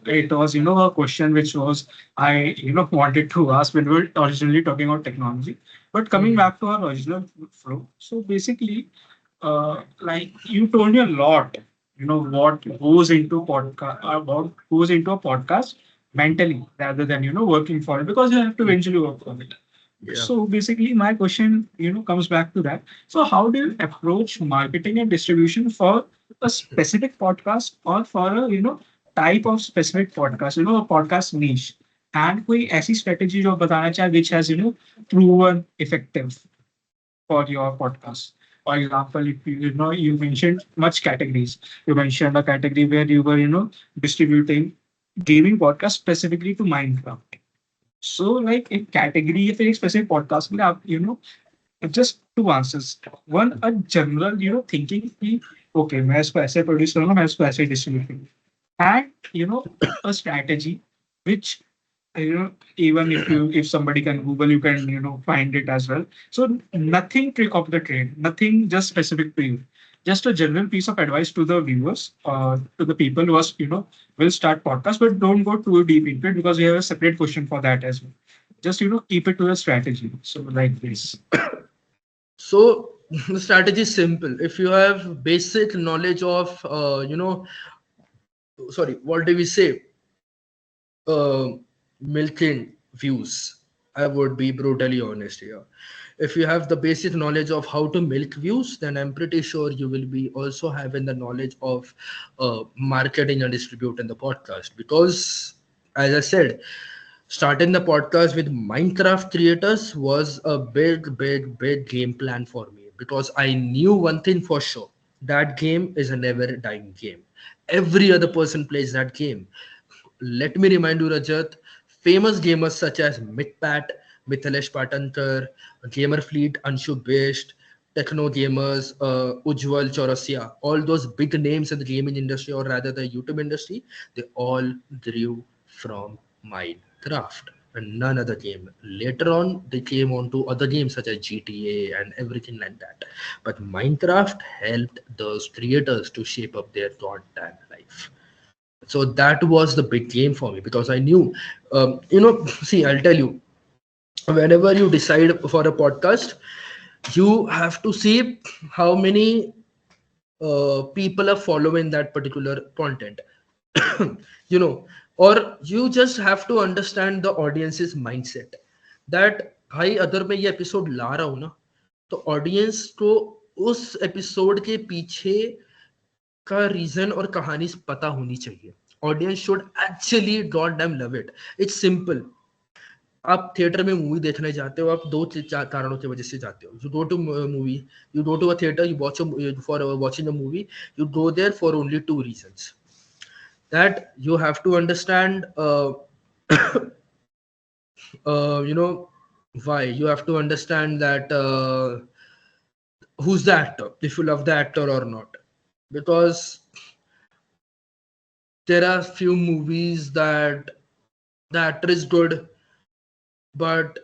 it was, a question which was I, wanted to ask when we were originally talking about technology. But coming Mhm. back to our original flow, so basically, like you told me a lot, what goes into podcast, what goes into a podcast mentally rather than, working for it because you have to eventually work for it. Yeah. So basically, my question, comes back to that. So how do you approach marketing and distribution for a specific podcast or for a, type of specific podcast, a podcast niche? And कोई ऐसी strategy जो बताना चाहे which has, proven effective for your podcast. For example, if you mentioned much categories. You mentioned a category where you were, distributing gaming podcast specifically to Minecraft. So like एक category या फिर एक specific podcast के लिए आप just two answers. One, a general thinking कि okay मैं इसको ऐसे produce करूँगा मैं इसको ऐसे distribute करूँगा. And a strategy which even if somebody can Google, you can find it as well. So nothing trick of the trade, nothing just specific to you, just a general piece of advice to the viewers, to the people who are will start podcast, but don't go too deep into it because we have a separate question for that as well. Just keep it to the strategy, so like this. So the strategy is simple. If you have basic knowledge of, sorry, what do we say? uh, milking views. I would be brutally honest here. If you have the basic knowledge of how to milk views, then I'm pretty sure you will be also having the knowledge of marketing and distributing the podcast. Because, as I said, starting the podcast with Minecraft creators was a big, big, big game plan for me because I knew one thing for sure: that game is a never dying game. Every other person plays that game. Let me remind you, Rajat, famous gamers such as Mitpat, Mithalesh Patankar, Gamer Fleet, Anshu Best, Techno Gamers, Ujwal Chaurasia, all those big names in the gaming industry, or rather the YouTube industry, they all drew from Minecraft and none other game. Later on, they came on to other games such as GTA and everything like that. But Minecraft helped those creators to shape up their goddamn life. So that was the big game for me because I knew, see, I'll tell you, whenever you decide for a podcast, you have to see how many people are following that particular content. you know or you just have to understand the audience's mindset, that भाई अगर मैं ये episode ला रहा हूँ ना, तो audience को उस एपिसोड के पीछे का रीजन और कहानी पता होनी चाहिए. Audience should actually dot dam love it. It's simple. आप थिएटर में मूवी देखने जाते हो, आप दो कारणों की वजह से जाते हो. You go to movie, you go to a theatre, you watch for watching a movie. You go there for only two reasons. That you have to understand, you know why. You have to understand that who's the actor, if you love the actor or not. Because there are few movies that the actor is good, but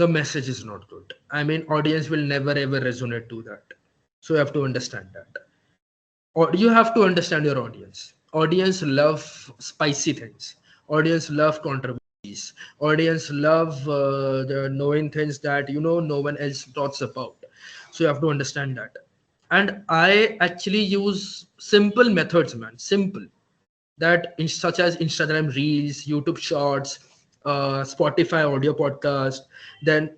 the message is not good. I mean, audience will never ever resonate to that. So you have to understand that. Or you have to understand your audience. Audience love spicy things. Audience love controversies. Audience love the knowing things that no one else talks about. So you have to understand that. And I actually use simple methods, man. Simple, such as Instagram Reels, YouTube Shorts, Spotify audio podcast. Then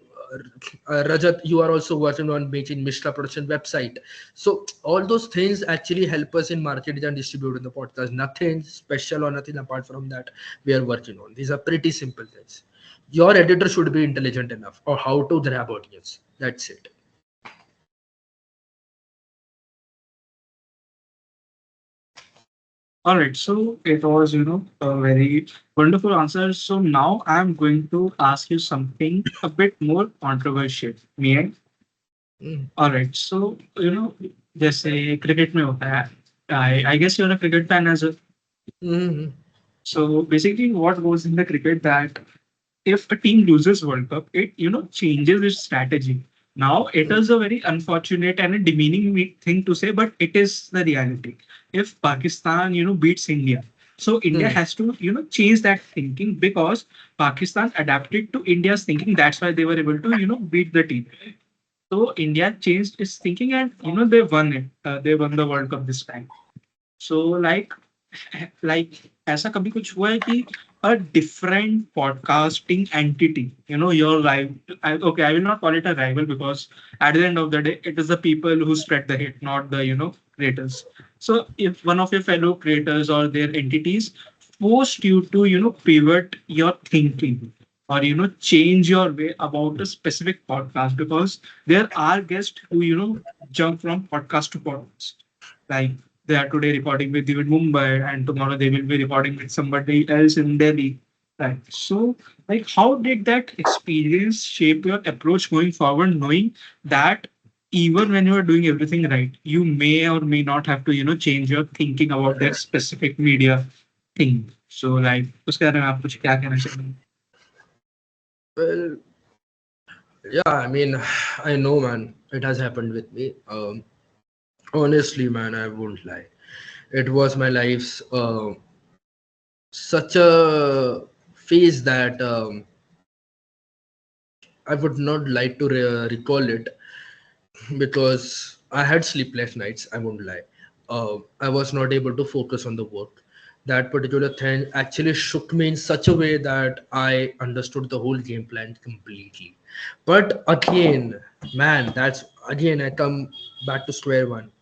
Rajat, you are also working on making Mishra Production website. So all those things actually help us in marketing and distributing the podcast. Nothing special or nothing apart from that we are working on. These are pretty simple things. Your editor should be intelligent enough or how to grab audience. That's it. All right, so it was a very wonderful answer. So now I'm going to ask you something a bit more controversial. May I? Mm. All right. So, जैसे cricket में होता है, I guess you're a cricket fan as well. Mm. So basically, what goes in the cricket that if a team loses World Cup, it changes its strategy. Now it is a very unfortunate and a demeaning thing to say, but it is the reality. If Pakistan beats India, so India Mm. has to change that thinking because Pakistan adapted to India's thinking. That's why they were able to beat the team. So India changed its thinking and they won it. They won the World Cup this time. So like ऐसा कभी कुछ हुआ है कि a different podcasting entity, your rival, okay, I will not call it a rival because at the end of the day, it is the people who spread the hate, not the creators. So if one of your fellow creators or their entities forced you to pivot your thinking or change your way about a specific podcast because there are guests who jump from podcast to podcast, like they are today recording with you in Mumbai, and tomorrow they will be recording with somebody else in Delhi. Right. So, like, how did that experience shape your approach going forward, knowing that even when you are doing everything right, you may or may not have to, change your thinking about that specific media thing. So, like, उसके बारे में आप कुछ क्या कहना चाहेंगे? Well, yeah, I mean, I know, man, it has happened with me. Honestly, man, I won't lie. It was my life's such a phase that I would not like to recall it because I had sleepless nights. I won't lie. I was not able to focus on the work. That particular thing actually shook me in such a way that I understood the whole game plan completely. But again, man, that's again, I come back to square one.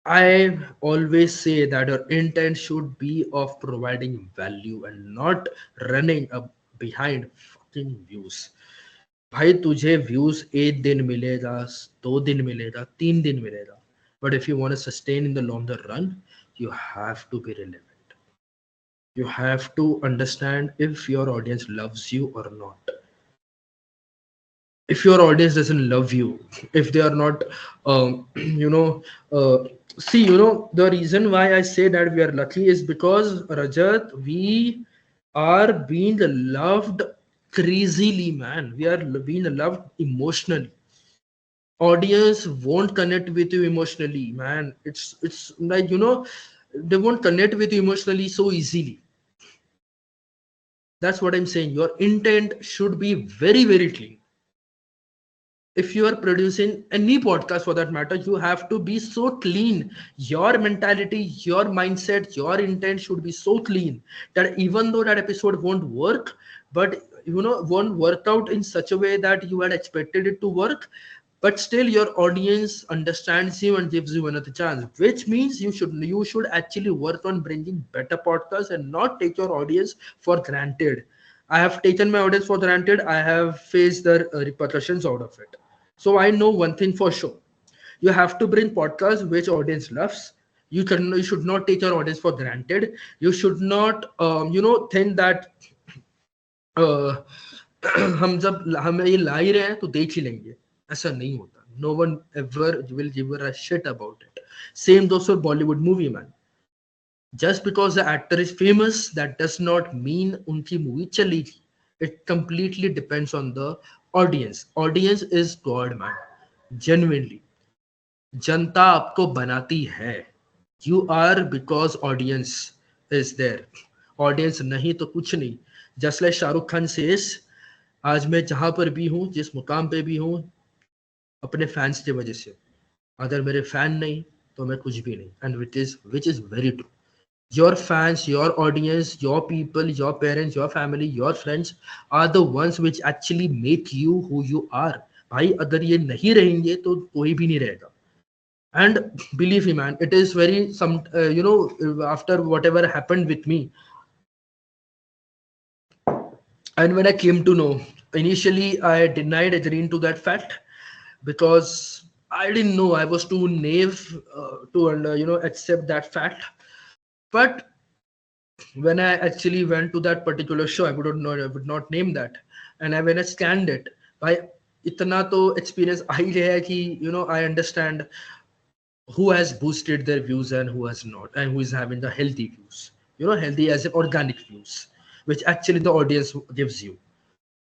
I always say that your intent should be of providing value and not running up behind fucking views. भाई तुझे views एक दिन मिलेगा, 2 दिन मिलेगा, 3 दिन मिलेगा, but if you want to sustain in the longer run, you have to be relevant. You have to understand if your audience loves you or not. If your audience doesn't love you, if they are not you know uh, see, the reason why I say that we are lucky is because, Rajat, we are being loved crazily, man. We are being loved emotionally. Audience won't connect with you emotionally, man. It's like, they won't connect with you emotionally so easily. That's what I'm saying. Your intent should be very, very clean. If you are producing any podcast for that matter, you have to be so clean. Your mentality, your mindset, your intent should be so clean that even though that episode won't work, but won't work out in such a way that you had expected it to work, but still your audience understands you and gives you another chance, which means you should actually work on bringing better podcasts and not take your audience for granted. I have taken my audience for granted. I have faced the repercussions out of it. So I know one thing for sure. You have to bring podcasts which audience loves. You should not take your audience for granted. You should not think that uh, हम जब हम ये ला ही रहे हैं तो देख ही लेंगे. ऐसा नहीं होता. No one ever will give a shit about it. Same goes for Bollywood movie, man. Just because the actor is famous, that does not mean unki movie chalegi. It completely depends on the audience. Audience is God, man. Genuinely. जनता आपको बनाती है. You are because audience is there. Audience नहीं तो कुछ नहीं. Just like Shahrukh Khan says, आज मैं जहां पर भी हूं, जिस मुकाम पे भी हूं, अपने फैंस की वजह से. अगर मेरे फैन नहीं तो मैं कुछ भी नहीं. And which is very true. Your fans, your audience, your people, your parents, your family, your friends are the ones which actually make you who you are. भाई अगर ये नहीं रहेंगे तो कोई भी नहीं रहेगा. And believe me, man, it is very after whatever happened with me, and when I came to know, initially I denied agreeing to that fact because I didn't know. I was too naive to accept that fact. But when I actually went to that particular show, I would not name that, and when I scanned it, I इतना तो experience आ ही गया है कि I understand who has boosted their views and who has not, and who is having the healthy views, healthy as in organic views, which actually the audience gives you.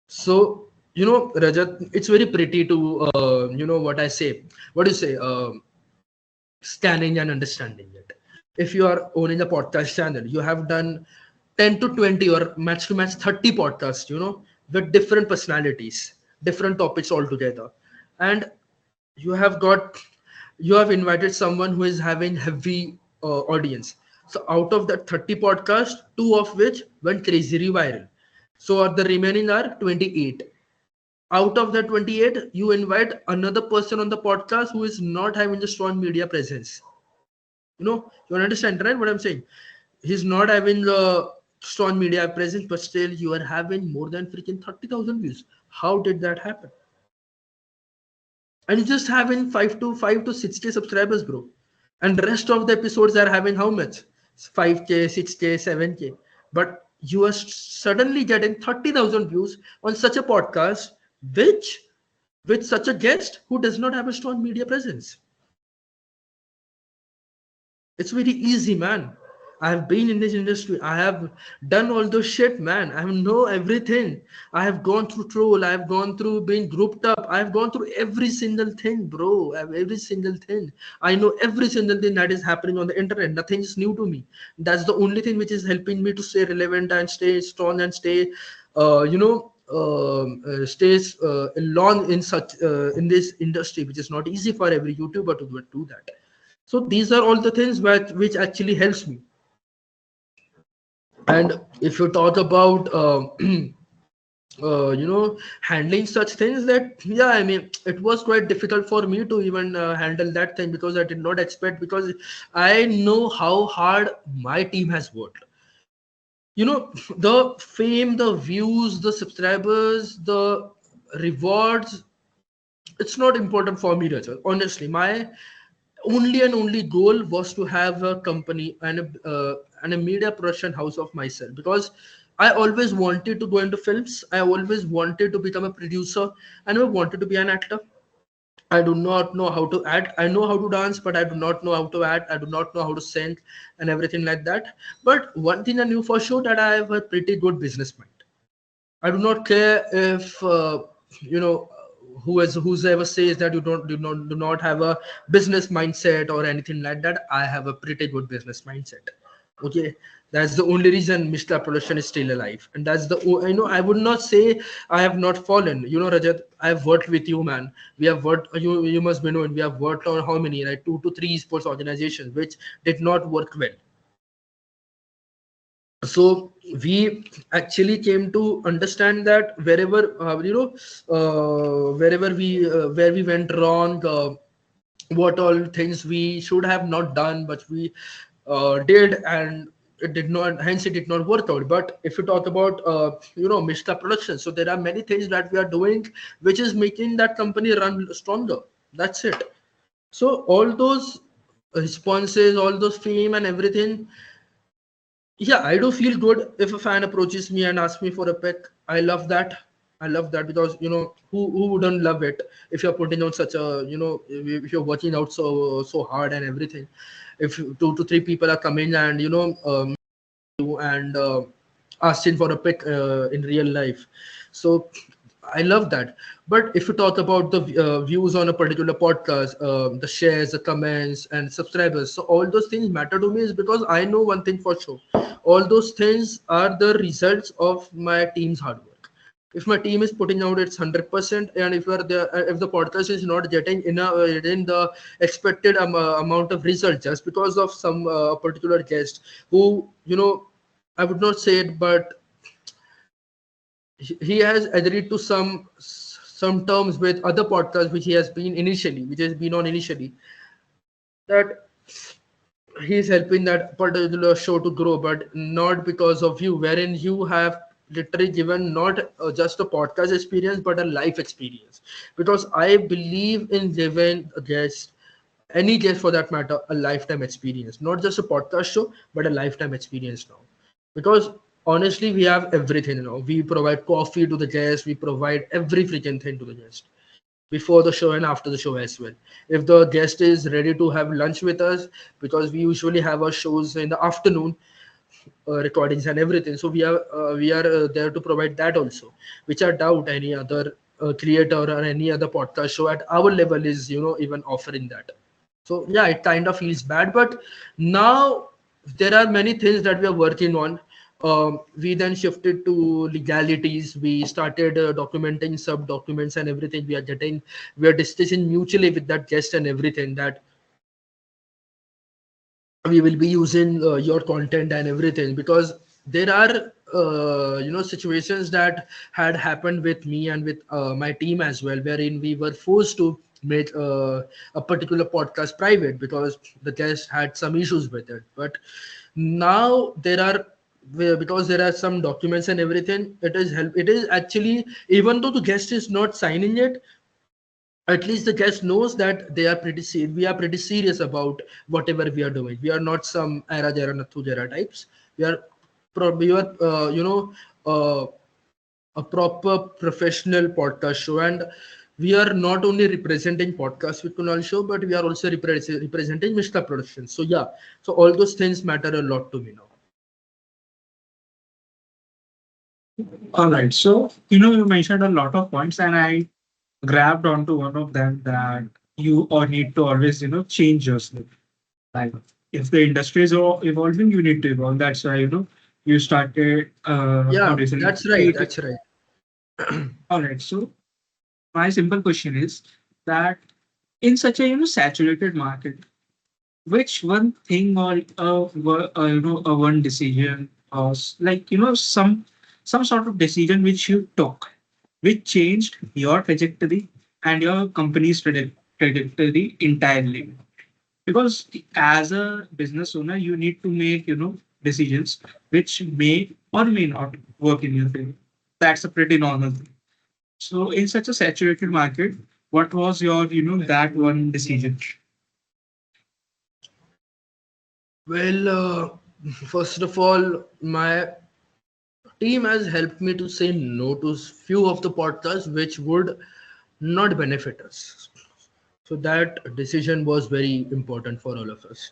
So, Rajat, it's very pretty to, what I say, what do you say, scanning and understanding it. If you are owning a podcast channel, you have done 10 to 20 or match to match 30 podcasts, with different personalities, different topics altogether. And you have got, you have invited someone who is having heavy audience. So out of that 30 podcasts, two of which went crazily viral. So the remaining are 28. Out of the 28, you invite another person on the podcast who is not having a strong media presence. You understand, right? What I'm saying? He's not having a strong media presence, but still you are having more than freaking 30,000 views. How did that happen? And you're just having 5 to 6K subscribers, bro. And the rest of the episodes are having how much? 5K, 6K, 7K. But you are suddenly getting 30,000 views on such a podcast, which with such a guest who does not have a strong media presence. It's very easy, man. I have been in this industry. I have done all those shit, man. I know everything. I have gone through troll. I have gone through being grouped up. I have gone through every single thing, bro. Every single thing. I know every single thing that is happening on the internet. Nothing is new to me. That's the only thing which is helping me to stay relevant and stay strong and stay, stays long in such in this industry, which is not easy for every YouTuber to do that. So these are all the things which actually helps me. And if you talk about handling such things, that yeah, I mean, it was quite difficult for me to even handle that thing, because I did not expect, because I know how hard my team has worked. The fame, the views, the subscribers, the rewards, it's not important for me, Rachel. Honestly, my only and only goal was to have a company and a media production house of myself, because I always wanted to go into films. I always wanted to become a producer, and I wanted to be an actor. I do not know how to act. I know how to dance, but I do not know how to act. I do not know how to sing and everything like that. But one thing I knew for sure, that I have a pretty good business mind. I do not care if you know whoever says that you do not have a business mindset or anything like that. I have a pretty good business mindset. Okay, that's the only reason Mr. Production is still alive, and that's I know I would not say I have not fallen. Rajat, I have worked with you, man. We have worked. You must be known. We have worked on how many, like 2 to 3 sports organizations, which did not work well. So we actually came to understand that wherever wherever we where we went wrong, what all things we should have not done, but we did, and it did not, hence it did not work out. But if you talk about Mishka Production, so there are many things that we are doing which is making that company run stronger. That's it. So all those responses, all those fame and everything, yeah, I do feel good if a fan approaches me and asks me for a pic. I love that. I love that, because who wouldn't love it if you're putting out such a, if you're working out so hard and everything. If 2 to 3 people are coming and you and asking for a pic in real life, so I love that. But if you talk about the views on a particular podcast, the shares, the comments, and subscribers, so all those things matter to me, is because I know one thing for sure. All those things are the results of my team's hard work. If my team is putting out its 100%, and if the podcast is not getting in the expected amount of result, just because of some particular guest who, I would not say it, but he has agreed to some terms with other podcasts which has been on initially, that he's helping that particular show to grow, but not because of you, wherein you have literally given not just a podcast experience but a life experience. Because I believe in giving a guest, any guest for that matter, a lifetime experience, not just a podcast show but a lifetime experience now. Because honestly, we have everything. We provide coffee to the guest, we provide every freaking thing to the guest. before the show and after the show as well. If the guest is ready to have lunch with us, because we usually have our shows in the afternoon, recordings and everything, so we are there to provide that also, which I doubt any other creator or any other podcast show at our level is even offering that. So yeah, it kind of feels bad, but now there are many things that we are working on. We then shifted to legalities. We started documenting sub documents and everything. We are discussing mutually with that guest and everything, that we will be using your content and everything, because there are situations that had happened with me and with my team as well, wherein we were forced to make a particular podcast private because the guest had some issues with it. But now there are, because there are some documents and everything, it is actually, even though the guest is not signing it, at least the guest knows that we are pretty serious about whatever we are doing. We are not some era jera nathu jera types. We are we are uh, a proper professional podcast show, and we are not only representing podcast with Kunal show, but we are also representing Mr. Productions. So yeah, so all those things matter a lot to me now. All right. So, you mentioned a lot of points, and I grabbed onto one of them that you or need to always, change yourself. Like, if the industry is evolving, you need to evolve. That's why, you started, how Yeah, do you say, that's right. creating. That's right. All right. So, my simple question is that in such a, saturated market, which one thing or a one decision or like some sort of decision which you took which changed your trajectory and your company's trajectory entirely, because as a business owner you need to make decisions which may or may not work in your favor. That's a pretty normal thing. So in such a saturated market, what was your that one decision? Well, first of all, my team has helped me to say no to few of the podcasts which would not benefit us. So that decision was very important for all of us,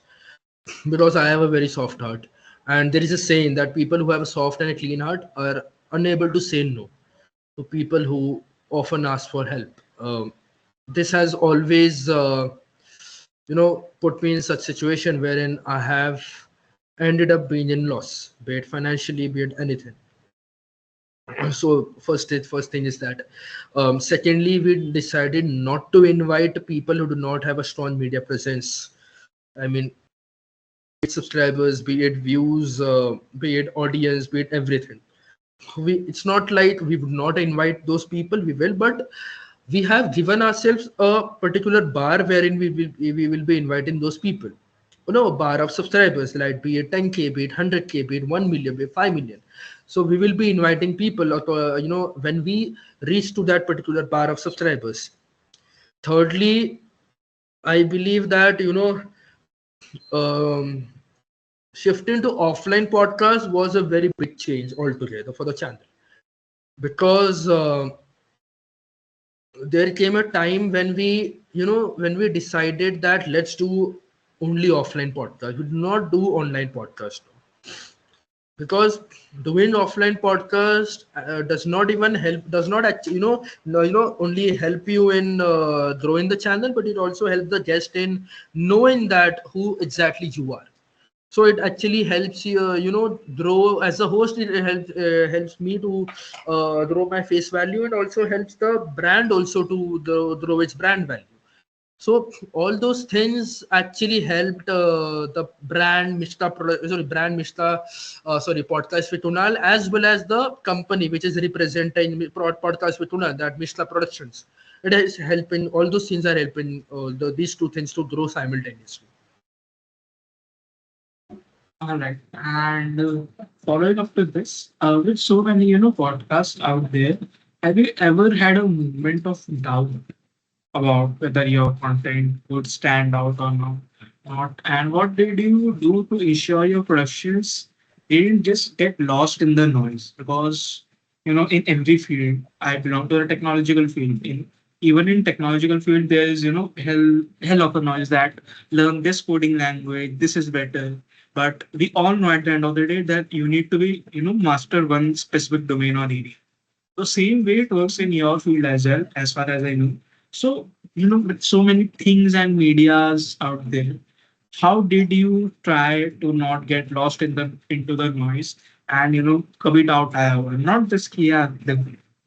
because I have a very soft heart, and there is a saying that people who have a soft and a clean heart are unable to say no to people who often ask for help. This has always put me in such situation wherein I have ended up being in loss, be it financially, be it anything. So first thing is that. Secondly, we decided not to invite people who do not have a strong media presence. I mean, subscribers, be it views, be it audience, be it everything. It's not like we would not invite those people. We will, but we have given ourselves a particular bar wherein we will be inviting those people. A bar of subscribers, like be it 10K, be it 100K, be it 1 million, be it 5 million. So we will be inviting people, when we reach to that particular bar of subscribers. Thirdly, I believe that, um, shifting to offline podcast was a very big change altogether for the channel, because there came a time when we decided that let's do only offline podcast. We do not do online podcast now, because doing offline podcast does not actually no, only help you in growing the channel, but it also helps the guest in knowing that who exactly you are. So it actually helps you grow as a host. It helps me to grow my face value, and also helps the brand also to grow its brand value. So all those things actually helped the brand podcast with Unal, as well as the company which is representing podcast with Unal, that Mishta Productions. It is helping, all those things are helping these two things to grow simultaneously. All right. And following up to this, with so many, podcasts out there, have you ever had a moment of doubt about whether your content would stand out or not? And what did you do to ensure your productions didn't just get lost in the noise? Because, in every field, I belong to the technological field. In even in technological field, there is, hell of a noise that learn this coding language, this is better. But we all know at the end of the day that you need to be, master one specific domain or area. The same way it works in your field as well, as far as I know. So, with so many things and medias out there, how did you try to not get lost in the into the noise and कभी doubt आया होगा, not just कि yeah,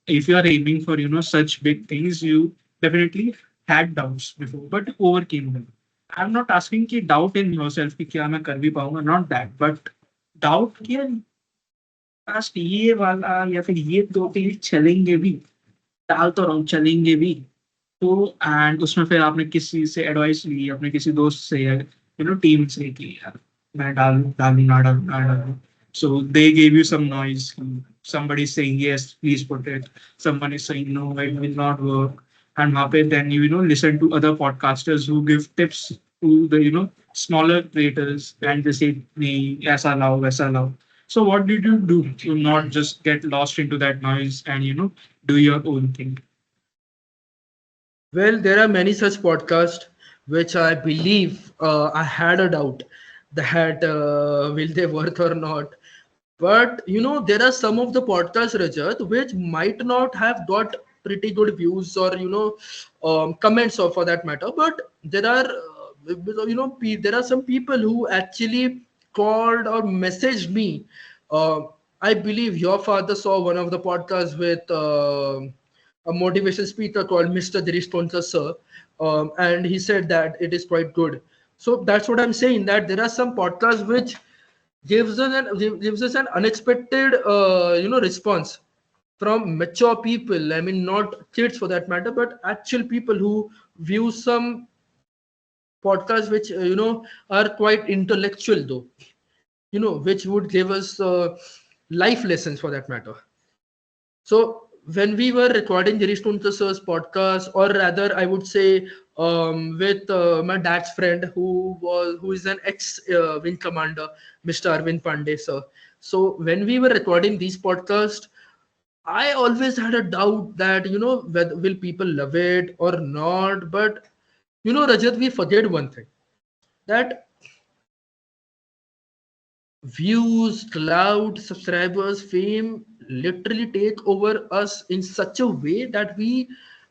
if you are aiming for such big things, you definitely had doubts before but overcame them. I'm not asking कि doubt in yourself कि क्या मैं कर भी पाऊंगा, not that, but doubt कि यार काश ये वाला या फिर ये दो तीन चलेंगे भी, डाल तो रहा हूँ चलेंगे भी। तो एंड उसमें फिर आपने किसी से एडवाइस ली, अपने किसी दोस्त से या टीम से कि यार मैं डालूं डालूं ना डालूं ना डालूं। So they gave you some noise, somebody is saying yes please put it, someone is saying no it will not work, and वहाँ पे then listen to other podcasters who give tips to the smaller creators and they say नहीं ऐसा लाओ वैसा लाओ. So what did you do to not just get lost into that noise and do your own thing? Well, there are many such podcasts which I believe I had a doubt that will they work or not. But there are some of the podcasts, Rajat, which might not have got pretty good views or comments or for that matter. But there are there are some people who actually called or messaged me. Uh, I believe your father saw one of the podcasts with a motivation speaker called Mr. Dirish Ponsa sir, and he said that it is quite good. So that's what I'm saying. That there are some podcasts which gives us an unexpected response from mature people. I mean, not kids for that matter, but actual people who view some podcasts which are quite intellectual though, which would give us life lessons for that matter. So when we were recording Girish Tuntas's podcast, or rather, I would say with my dad's friend who is an ex wing commander, Mr. Arvind Pandey sir. So when we were recording these podcasts, I always had a doubt that whether will people love it or not. But Rajat, we forget one thing, that views, cloud, subscribers, fame literally take over us in such a way that we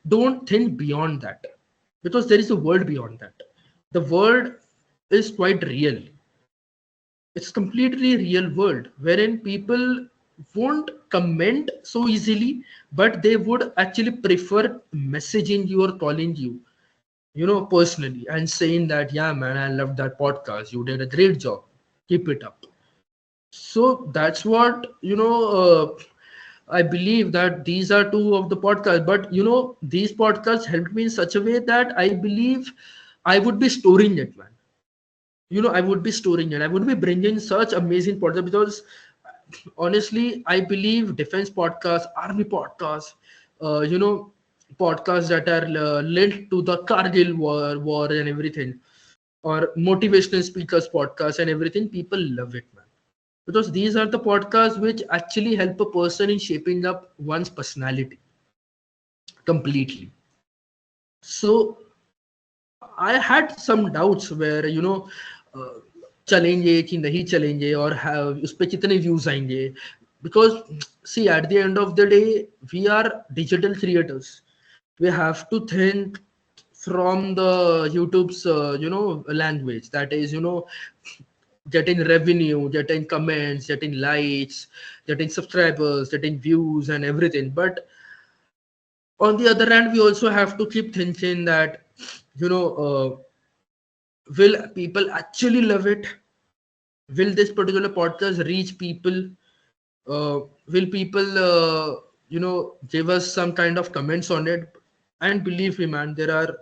don't think beyond that, because there is a world beyond that. The world is quite real. It's completely real world wherein people won't comment so easily, but they would actually prefer messaging you or calling you, personally, and saying that, yeah, man, I loved that podcast. You did a great job. Keep it up. So that's what I believe that these are two of the podcasts. But these podcasts helped me in such a way that I believe I would be storing it, man. I would be storing it. I would be bringing such amazing podcasts, because honestly, I believe defense podcasts, army podcasts, podcasts that are linked to the Kargil war and everything, or motivational speakers podcasts and everything. People love it, man, because these are the podcasts which actually help a person in shaping up one's personality completely. So I had some doubts where uh, चलेंगे कि नहीं चलेंगे और उस पे कितने views आएंगे, because see, at the end of the day, we are digital creators. We have to think from the YouTube's language, that is getting revenue, getting comments, getting likes, getting subscribers, getting views and everything. But on the other hand, we also have to keep thinking that you know will people actually love it? Will this particular podcast reach people? Will people give us some kind of comments on it? And believe me, man, there are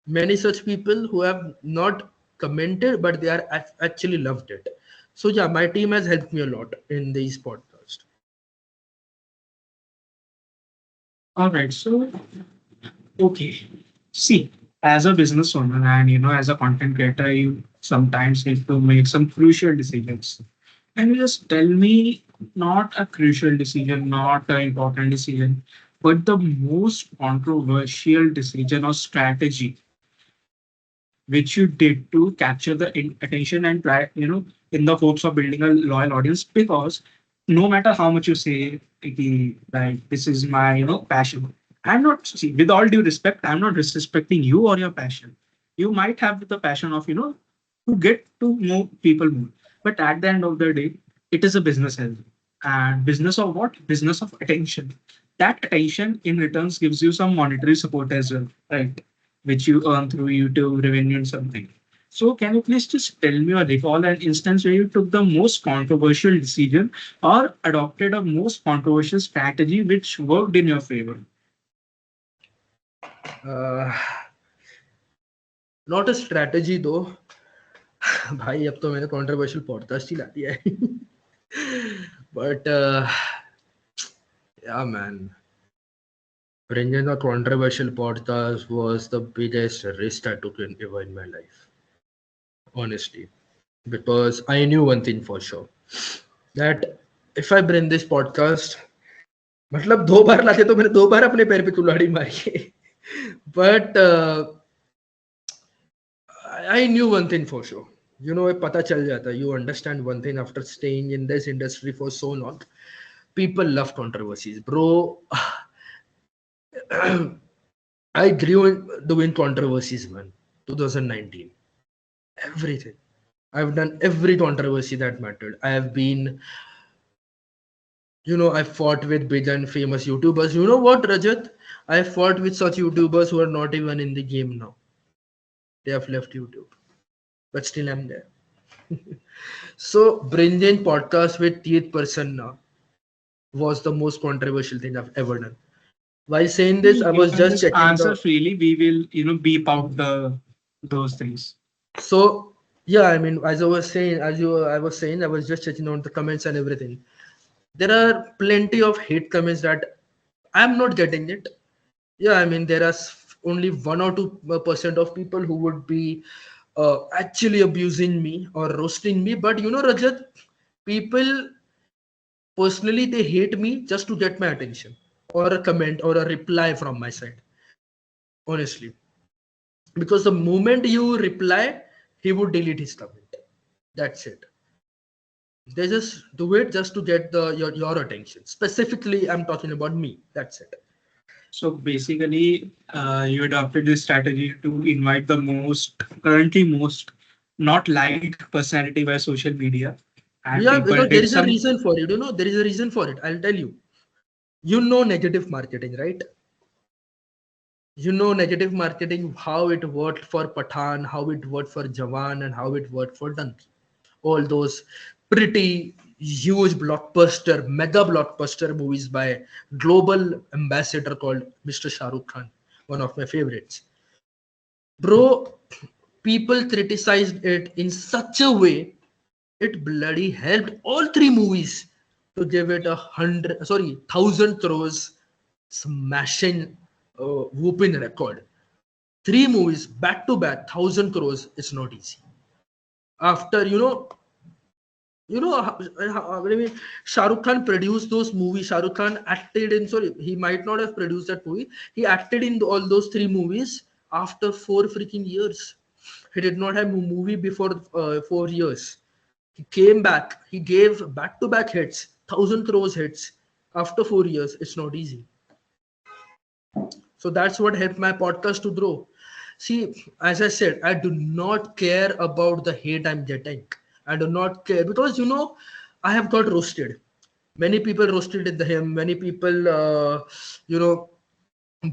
many such people who have not commented, but they are actually loved it. So yeah, my team has helped me a lot in these podcasts. All right, so okay. See, as a business owner and as a content creator, you sometimes need to make some crucial decisions. Can you just tell me, not a crucial decision, not an important decision, But the most controversial decision or strategy which you did to capture the attention and try, in the hopes of building a loyal audience, because no matter how much you say, like, this is my, passion. I'm not, see, with all due respect, I'm not disrespecting you or your passion. You might have the passion of, to get to know people more. But at the end of the day, it is a business as well. And business of what? Business of attention. That attention in returns gives you some monetary support as well, right? Which you earn through YouTube revenue and something. So can you please just tell me or recall an instance where you took the most controversial decision or adopted a most controversial strategy which worked in your favor? uh, not a strategy though. भाई अब तो मैंने controversial podcast ही ला दिया है. But yeah, man, bringing a controversial podcast was the biggest risk I took in ever in my life, honestly, because I knew one thing for sure, that if I bring this podcast, मतलब 2 बार लाके तो मैंने 2 बार अपने पैर पे कुल्हाड़ी मारी है. But I knew one thing for sure. You know, ये पता चल जाता. You understand one thing after staying in this industry for so long. People love controversies, bro. I grew in doing controversies, man. 2019. Everything. I've done every controversy that mattered. I have been, I fought with big and famous YouTubers. You know what, Rajat? I fought with such YouTubers who are not even in the game now. They have left YouTube, but still I'm there. So, bringing podcast with Teeth Person now was the most controversial thing I've ever done. While saying this, I You was can just just checking answer the. freely. We will, beep out the those things. So yeah, I mean, as I was saying, I was saying, I was just checking on the comments and everything. There are plenty of hate comments that I'm not getting it. Yeah, I mean, there are only 1 or 2% of people who would be actually abusing me or roasting me. But Rajat, people personally they hate me just to get my attention or a comment or a reply from my side. Honestly, because the moment you reply, he would delete his comment. That's it. They just do it just to get your attention. Specifically, I'm talking about me. That's it. So basically, you adopted this strategy to invite the currently most not liked personality by social media, and Yeah, people because did there is a some. reason for it. There is a reason for it. I'll tell you. Negative marketing, right? Negative marketing, how it worked for Pathan, how it worked for Jawan, and how it worked for Danki. All those pretty huge blockbuster, mega blockbuster movies by global ambassador called Mr. Shah Rukh Khan, one of my favorites. Bro, people criticized it in such a way, it bloody helped all three movies to give it 1,000 crores smashing whooping record. Three movies back to back, 1,000 crores. It's not easy. After I mean, Shah Rukh Khan produced those movies. Shah Rukh Khan acted in. Sorry, he might not have produced that movie. He acted in all those three movies after 4 freaking years. He did not have a movie before 4 years. He came back. He gave back-to-back hits, 1,000 crores hits after 4 years. It's not easy. So that's what helped my podcast to grow. See, as I said, I do not care about the hate I'm getting. I do not care because I have got roasted. Many people roasted him. Many people, you know,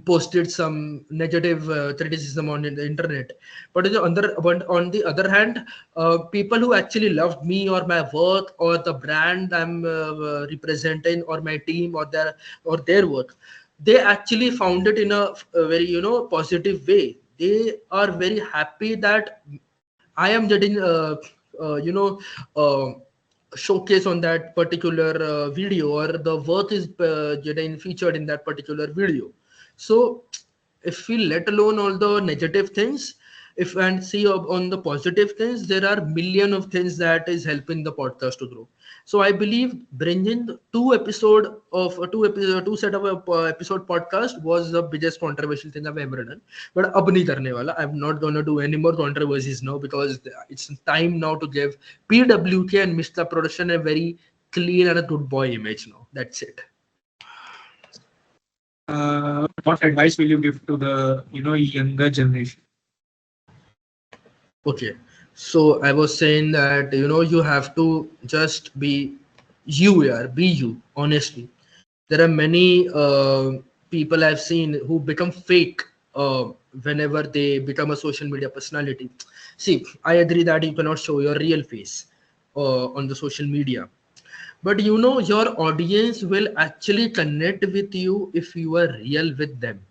posted some negative criticism on the internet. But on the other hand, people who actually loved me or my work or the brand I'm representing or my team or their work, they actually found it in a very positive way. They are very happy that I am getting you know uh, showcase on that particular video, or the work is getting featured in that particular video. So if we let alone all the negative things, if and see on the positive things, there are million of things that is helping the podcast to grow. So I believe bringing two set of episode podcast was the biggest controversial thing I've ever done. But ab nahi karne wala. I'm not gonna do any more controversies now, because it's time now to give PWK and Mr. Production a very clean and a good boy image now. That's it. What advice will you give to the younger generation? Okay. So I was saying that you have to just be you, yeah, be you, honestly. There are many people I've seen who become fake whenever they become a social media personality. See, I agree that you cannot show your real face on the social media, but your audience will actually connect with you if you are real with them.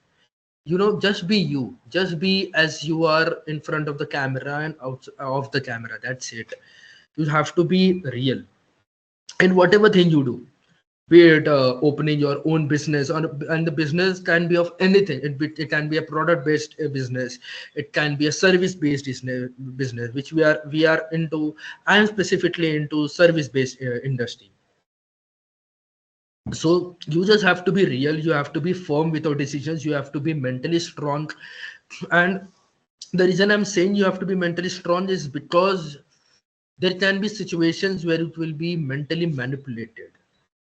Just be you, just be as you are in front of the camera and out of the camera. That's it. You have to be real in whatever thing you do, be it opening your own business, and the business can be of anything. It can be a product based business, it can be a service based business, which we are into. I am specifically into service based industry. So you just have to be real, you have to be firm with your decisions, you have to be mentally strong. And the reason I'm saying you have to be mentally strong is because there can be situations where it will be mentally manipulated.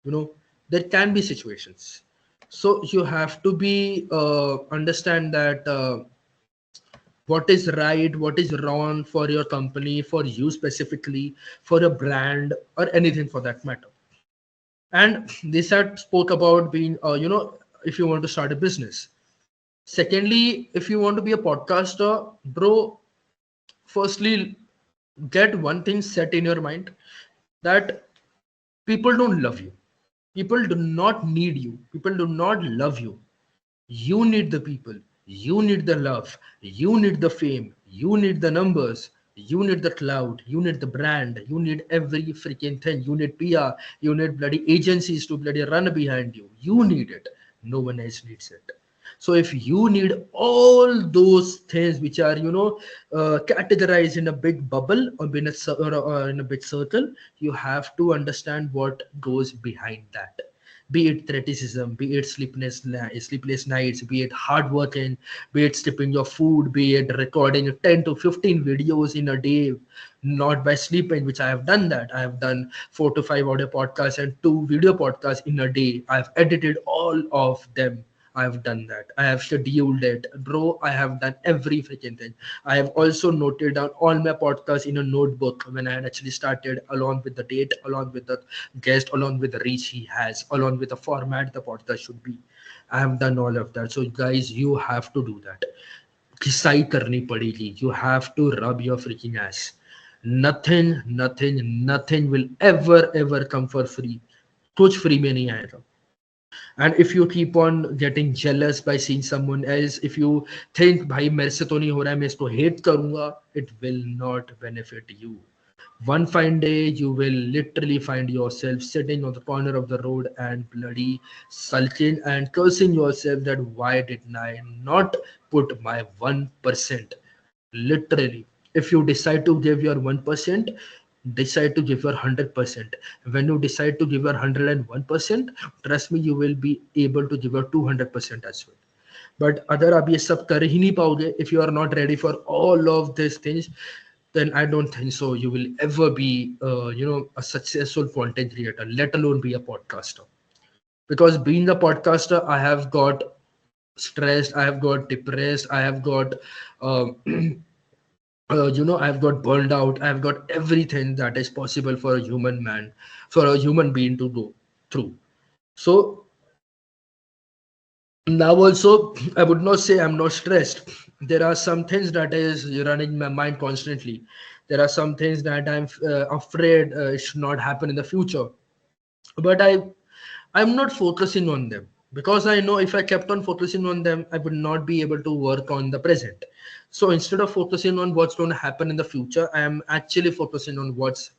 you know there can be situations. So you have to be understand that what is right, what is wrong for your company, for you specifically, for a brand, or anything for that matter. And this had spoke about being if you want to start a business. Secondly, if you want to be a podcaster, bro, firstly, get one thing set in your mind, that people don't love you, people do not need you, people do not love you. You need the people, you need the love, you need the fame, you need the numbers, you need the cloud, you need the brand, you need every freaking thing. You need PR, you need bloody agencies to bloody run behind you. You need it, no one else needs it. So if you need all those things which are categorized in a big bubble, or or in a big circle, you have to understand what goes behind that. Be it criticism, be it sleepless nights, be it hard working, be it skipping your food, be it recording 10 to 15 videos in a day, not by sleeping, which I have done. That I have done 4 to 5 audio podcasts and 2 video podcasts in a day. I've edited all of them. I have done that. I have scheduled it. Bro, I have done every freaking thing. I have also noted down all my podcasts in a notebook when I had actually started, along with the date, along with the guest, along with the reach he has, along with the format the podcast should be. I have done all of that. So, guys, you have to do that. घिसाई करनी पड़ेगी. You have to rub your freaking ass. Nothing will ever come for free. कुछ free में नहीं आएगा. And if you keep on getting jealous by seeing someone else, if you think भाई मेरे से तो नहीं हो रहा है, मैं इसको hate करूंगा, it will not benefit you. One fine day you will literally find yourself sitting on the corner of the road and bloody sulking and cursing yourself that why did I not put my 1%. Literally, if you decide to give your 1%, decide to give your 100%. When you decide to give your 101%, trust me, you will be able to give your 200% as well. But अगर आप ये सब कर ही नहीं पाओगे, if you are not ready for all of these things, then I don't think so you will ever be a successful content creator, let alone be a podcaster. Because being a podcaster, I have got stressed, I have got depressed, I have got uh, I've got burned out, I've got everything that is possible for a human man, for a human being to go through. So now also, I would not say I'm not stressed. There are some things that is running my mind constantly. There are some things that I'm afraid it should not happen in the future. But I'm not focusing on them, because I know if I kept on focusing on them, I would not be able to work on the present. So instead of focusing on what's going to happen in the future, I am actually focusing on what's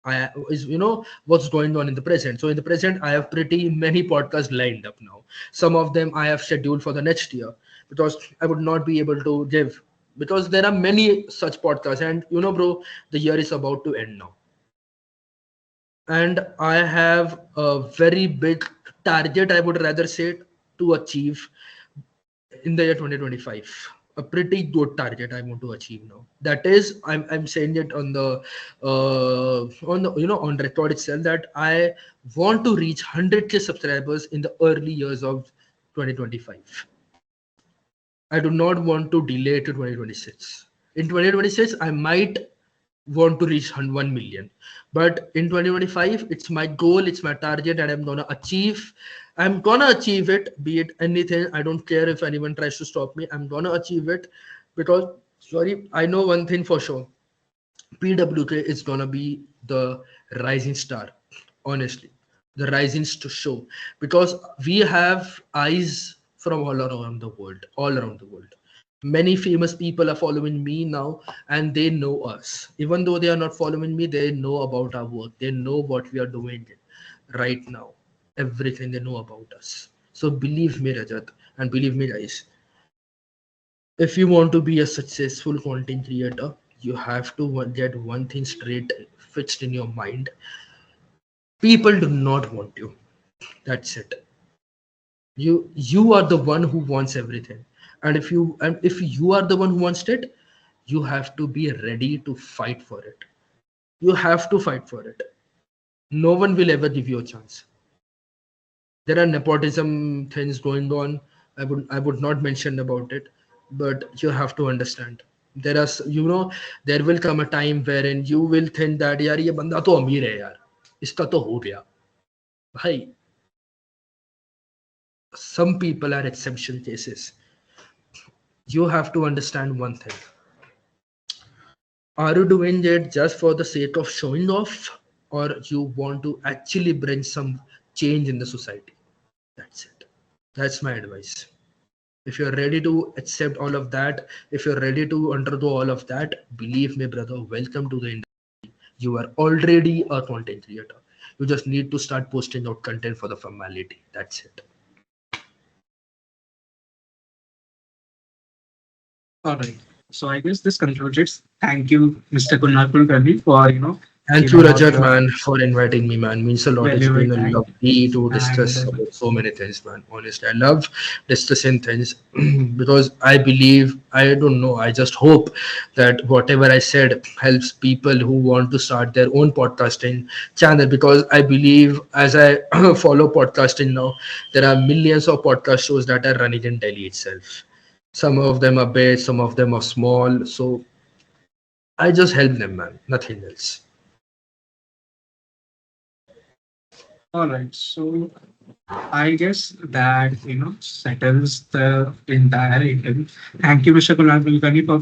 going on in the present. So in the present, I have pretty many podcasts lined up now. Some of them I have scheduled for the next year, because I would not be able to give, because there are many such podcasts. And bro, the year is about to end now. and I have a very big target, I would rather say, to achieve in the year 2025. A pretty good target I want to achieve now. That is, I'm saying it on the on record itself, that I want to reach 100K subscribers in the early years of 2025. I do not want to delay to 2026. In 2026, I might want to reach 1 million. But in 2025, it's my goal, it's my target, and I'm gonna achieve it, be it anything. I don't care if anyone tries to stop me. I'm gonna achieve it because, sorry, I know one thing for sure. PWK is gonna be the rising star, honestly, the rising show, because we have eyes from all around the world. Many famous people are following me now, and they know us. Even though they are not following me, they know about our work. They know what we are doing right now. Everything they know about us. So believe me, Rajat, and believe me, guys, if you want to be a successful content creator, you have to get one thing straight fixed in your mind. People do not want you. That's it. You are the one who wants everything. And if you are the one who wants it, you have to be ready to fight for it. You have to fight for it. No one will ever give you a chance. There are nepotism things going on. I would not mention about it, but you have to understand. There will come a time wherein you will think that यार ये बंदा तो अमीर है यार, इसका तो हो गया भाई. Some people are exception cases. You have to understand one thing. Are you doing it just for the sake of showing off, or you want to actually bring some change in the society? That's it. That's my advice. If you're ready to accept all of that, if you're ready to undergo all of that, believe me, brother, welcome to the industry. You are already a content creator. You just need to start posting out content for the formality. That's it. All right. So I guess this concludes it. Thank you, Mr. Kunal Kulkarni, for Thank you, giving out Rajat, your man, for inviting me, man. Means a lot. It's valuable been a time. lovely to And discuss about so many things, man. Honestly, I love discussing things because I believe, I don't know, I just hope that whatever I said helps people who want to start their own podcasting channel. Because I believe, as I follow podcasting now, there are millions of podcast shows that are running in Delhi itself. Some of them are big, some of them are small. So I just help them, man. Nothing else. all right. So I guess that settles the entire interview. Thank you, Mr. Kunal Kulkarni, for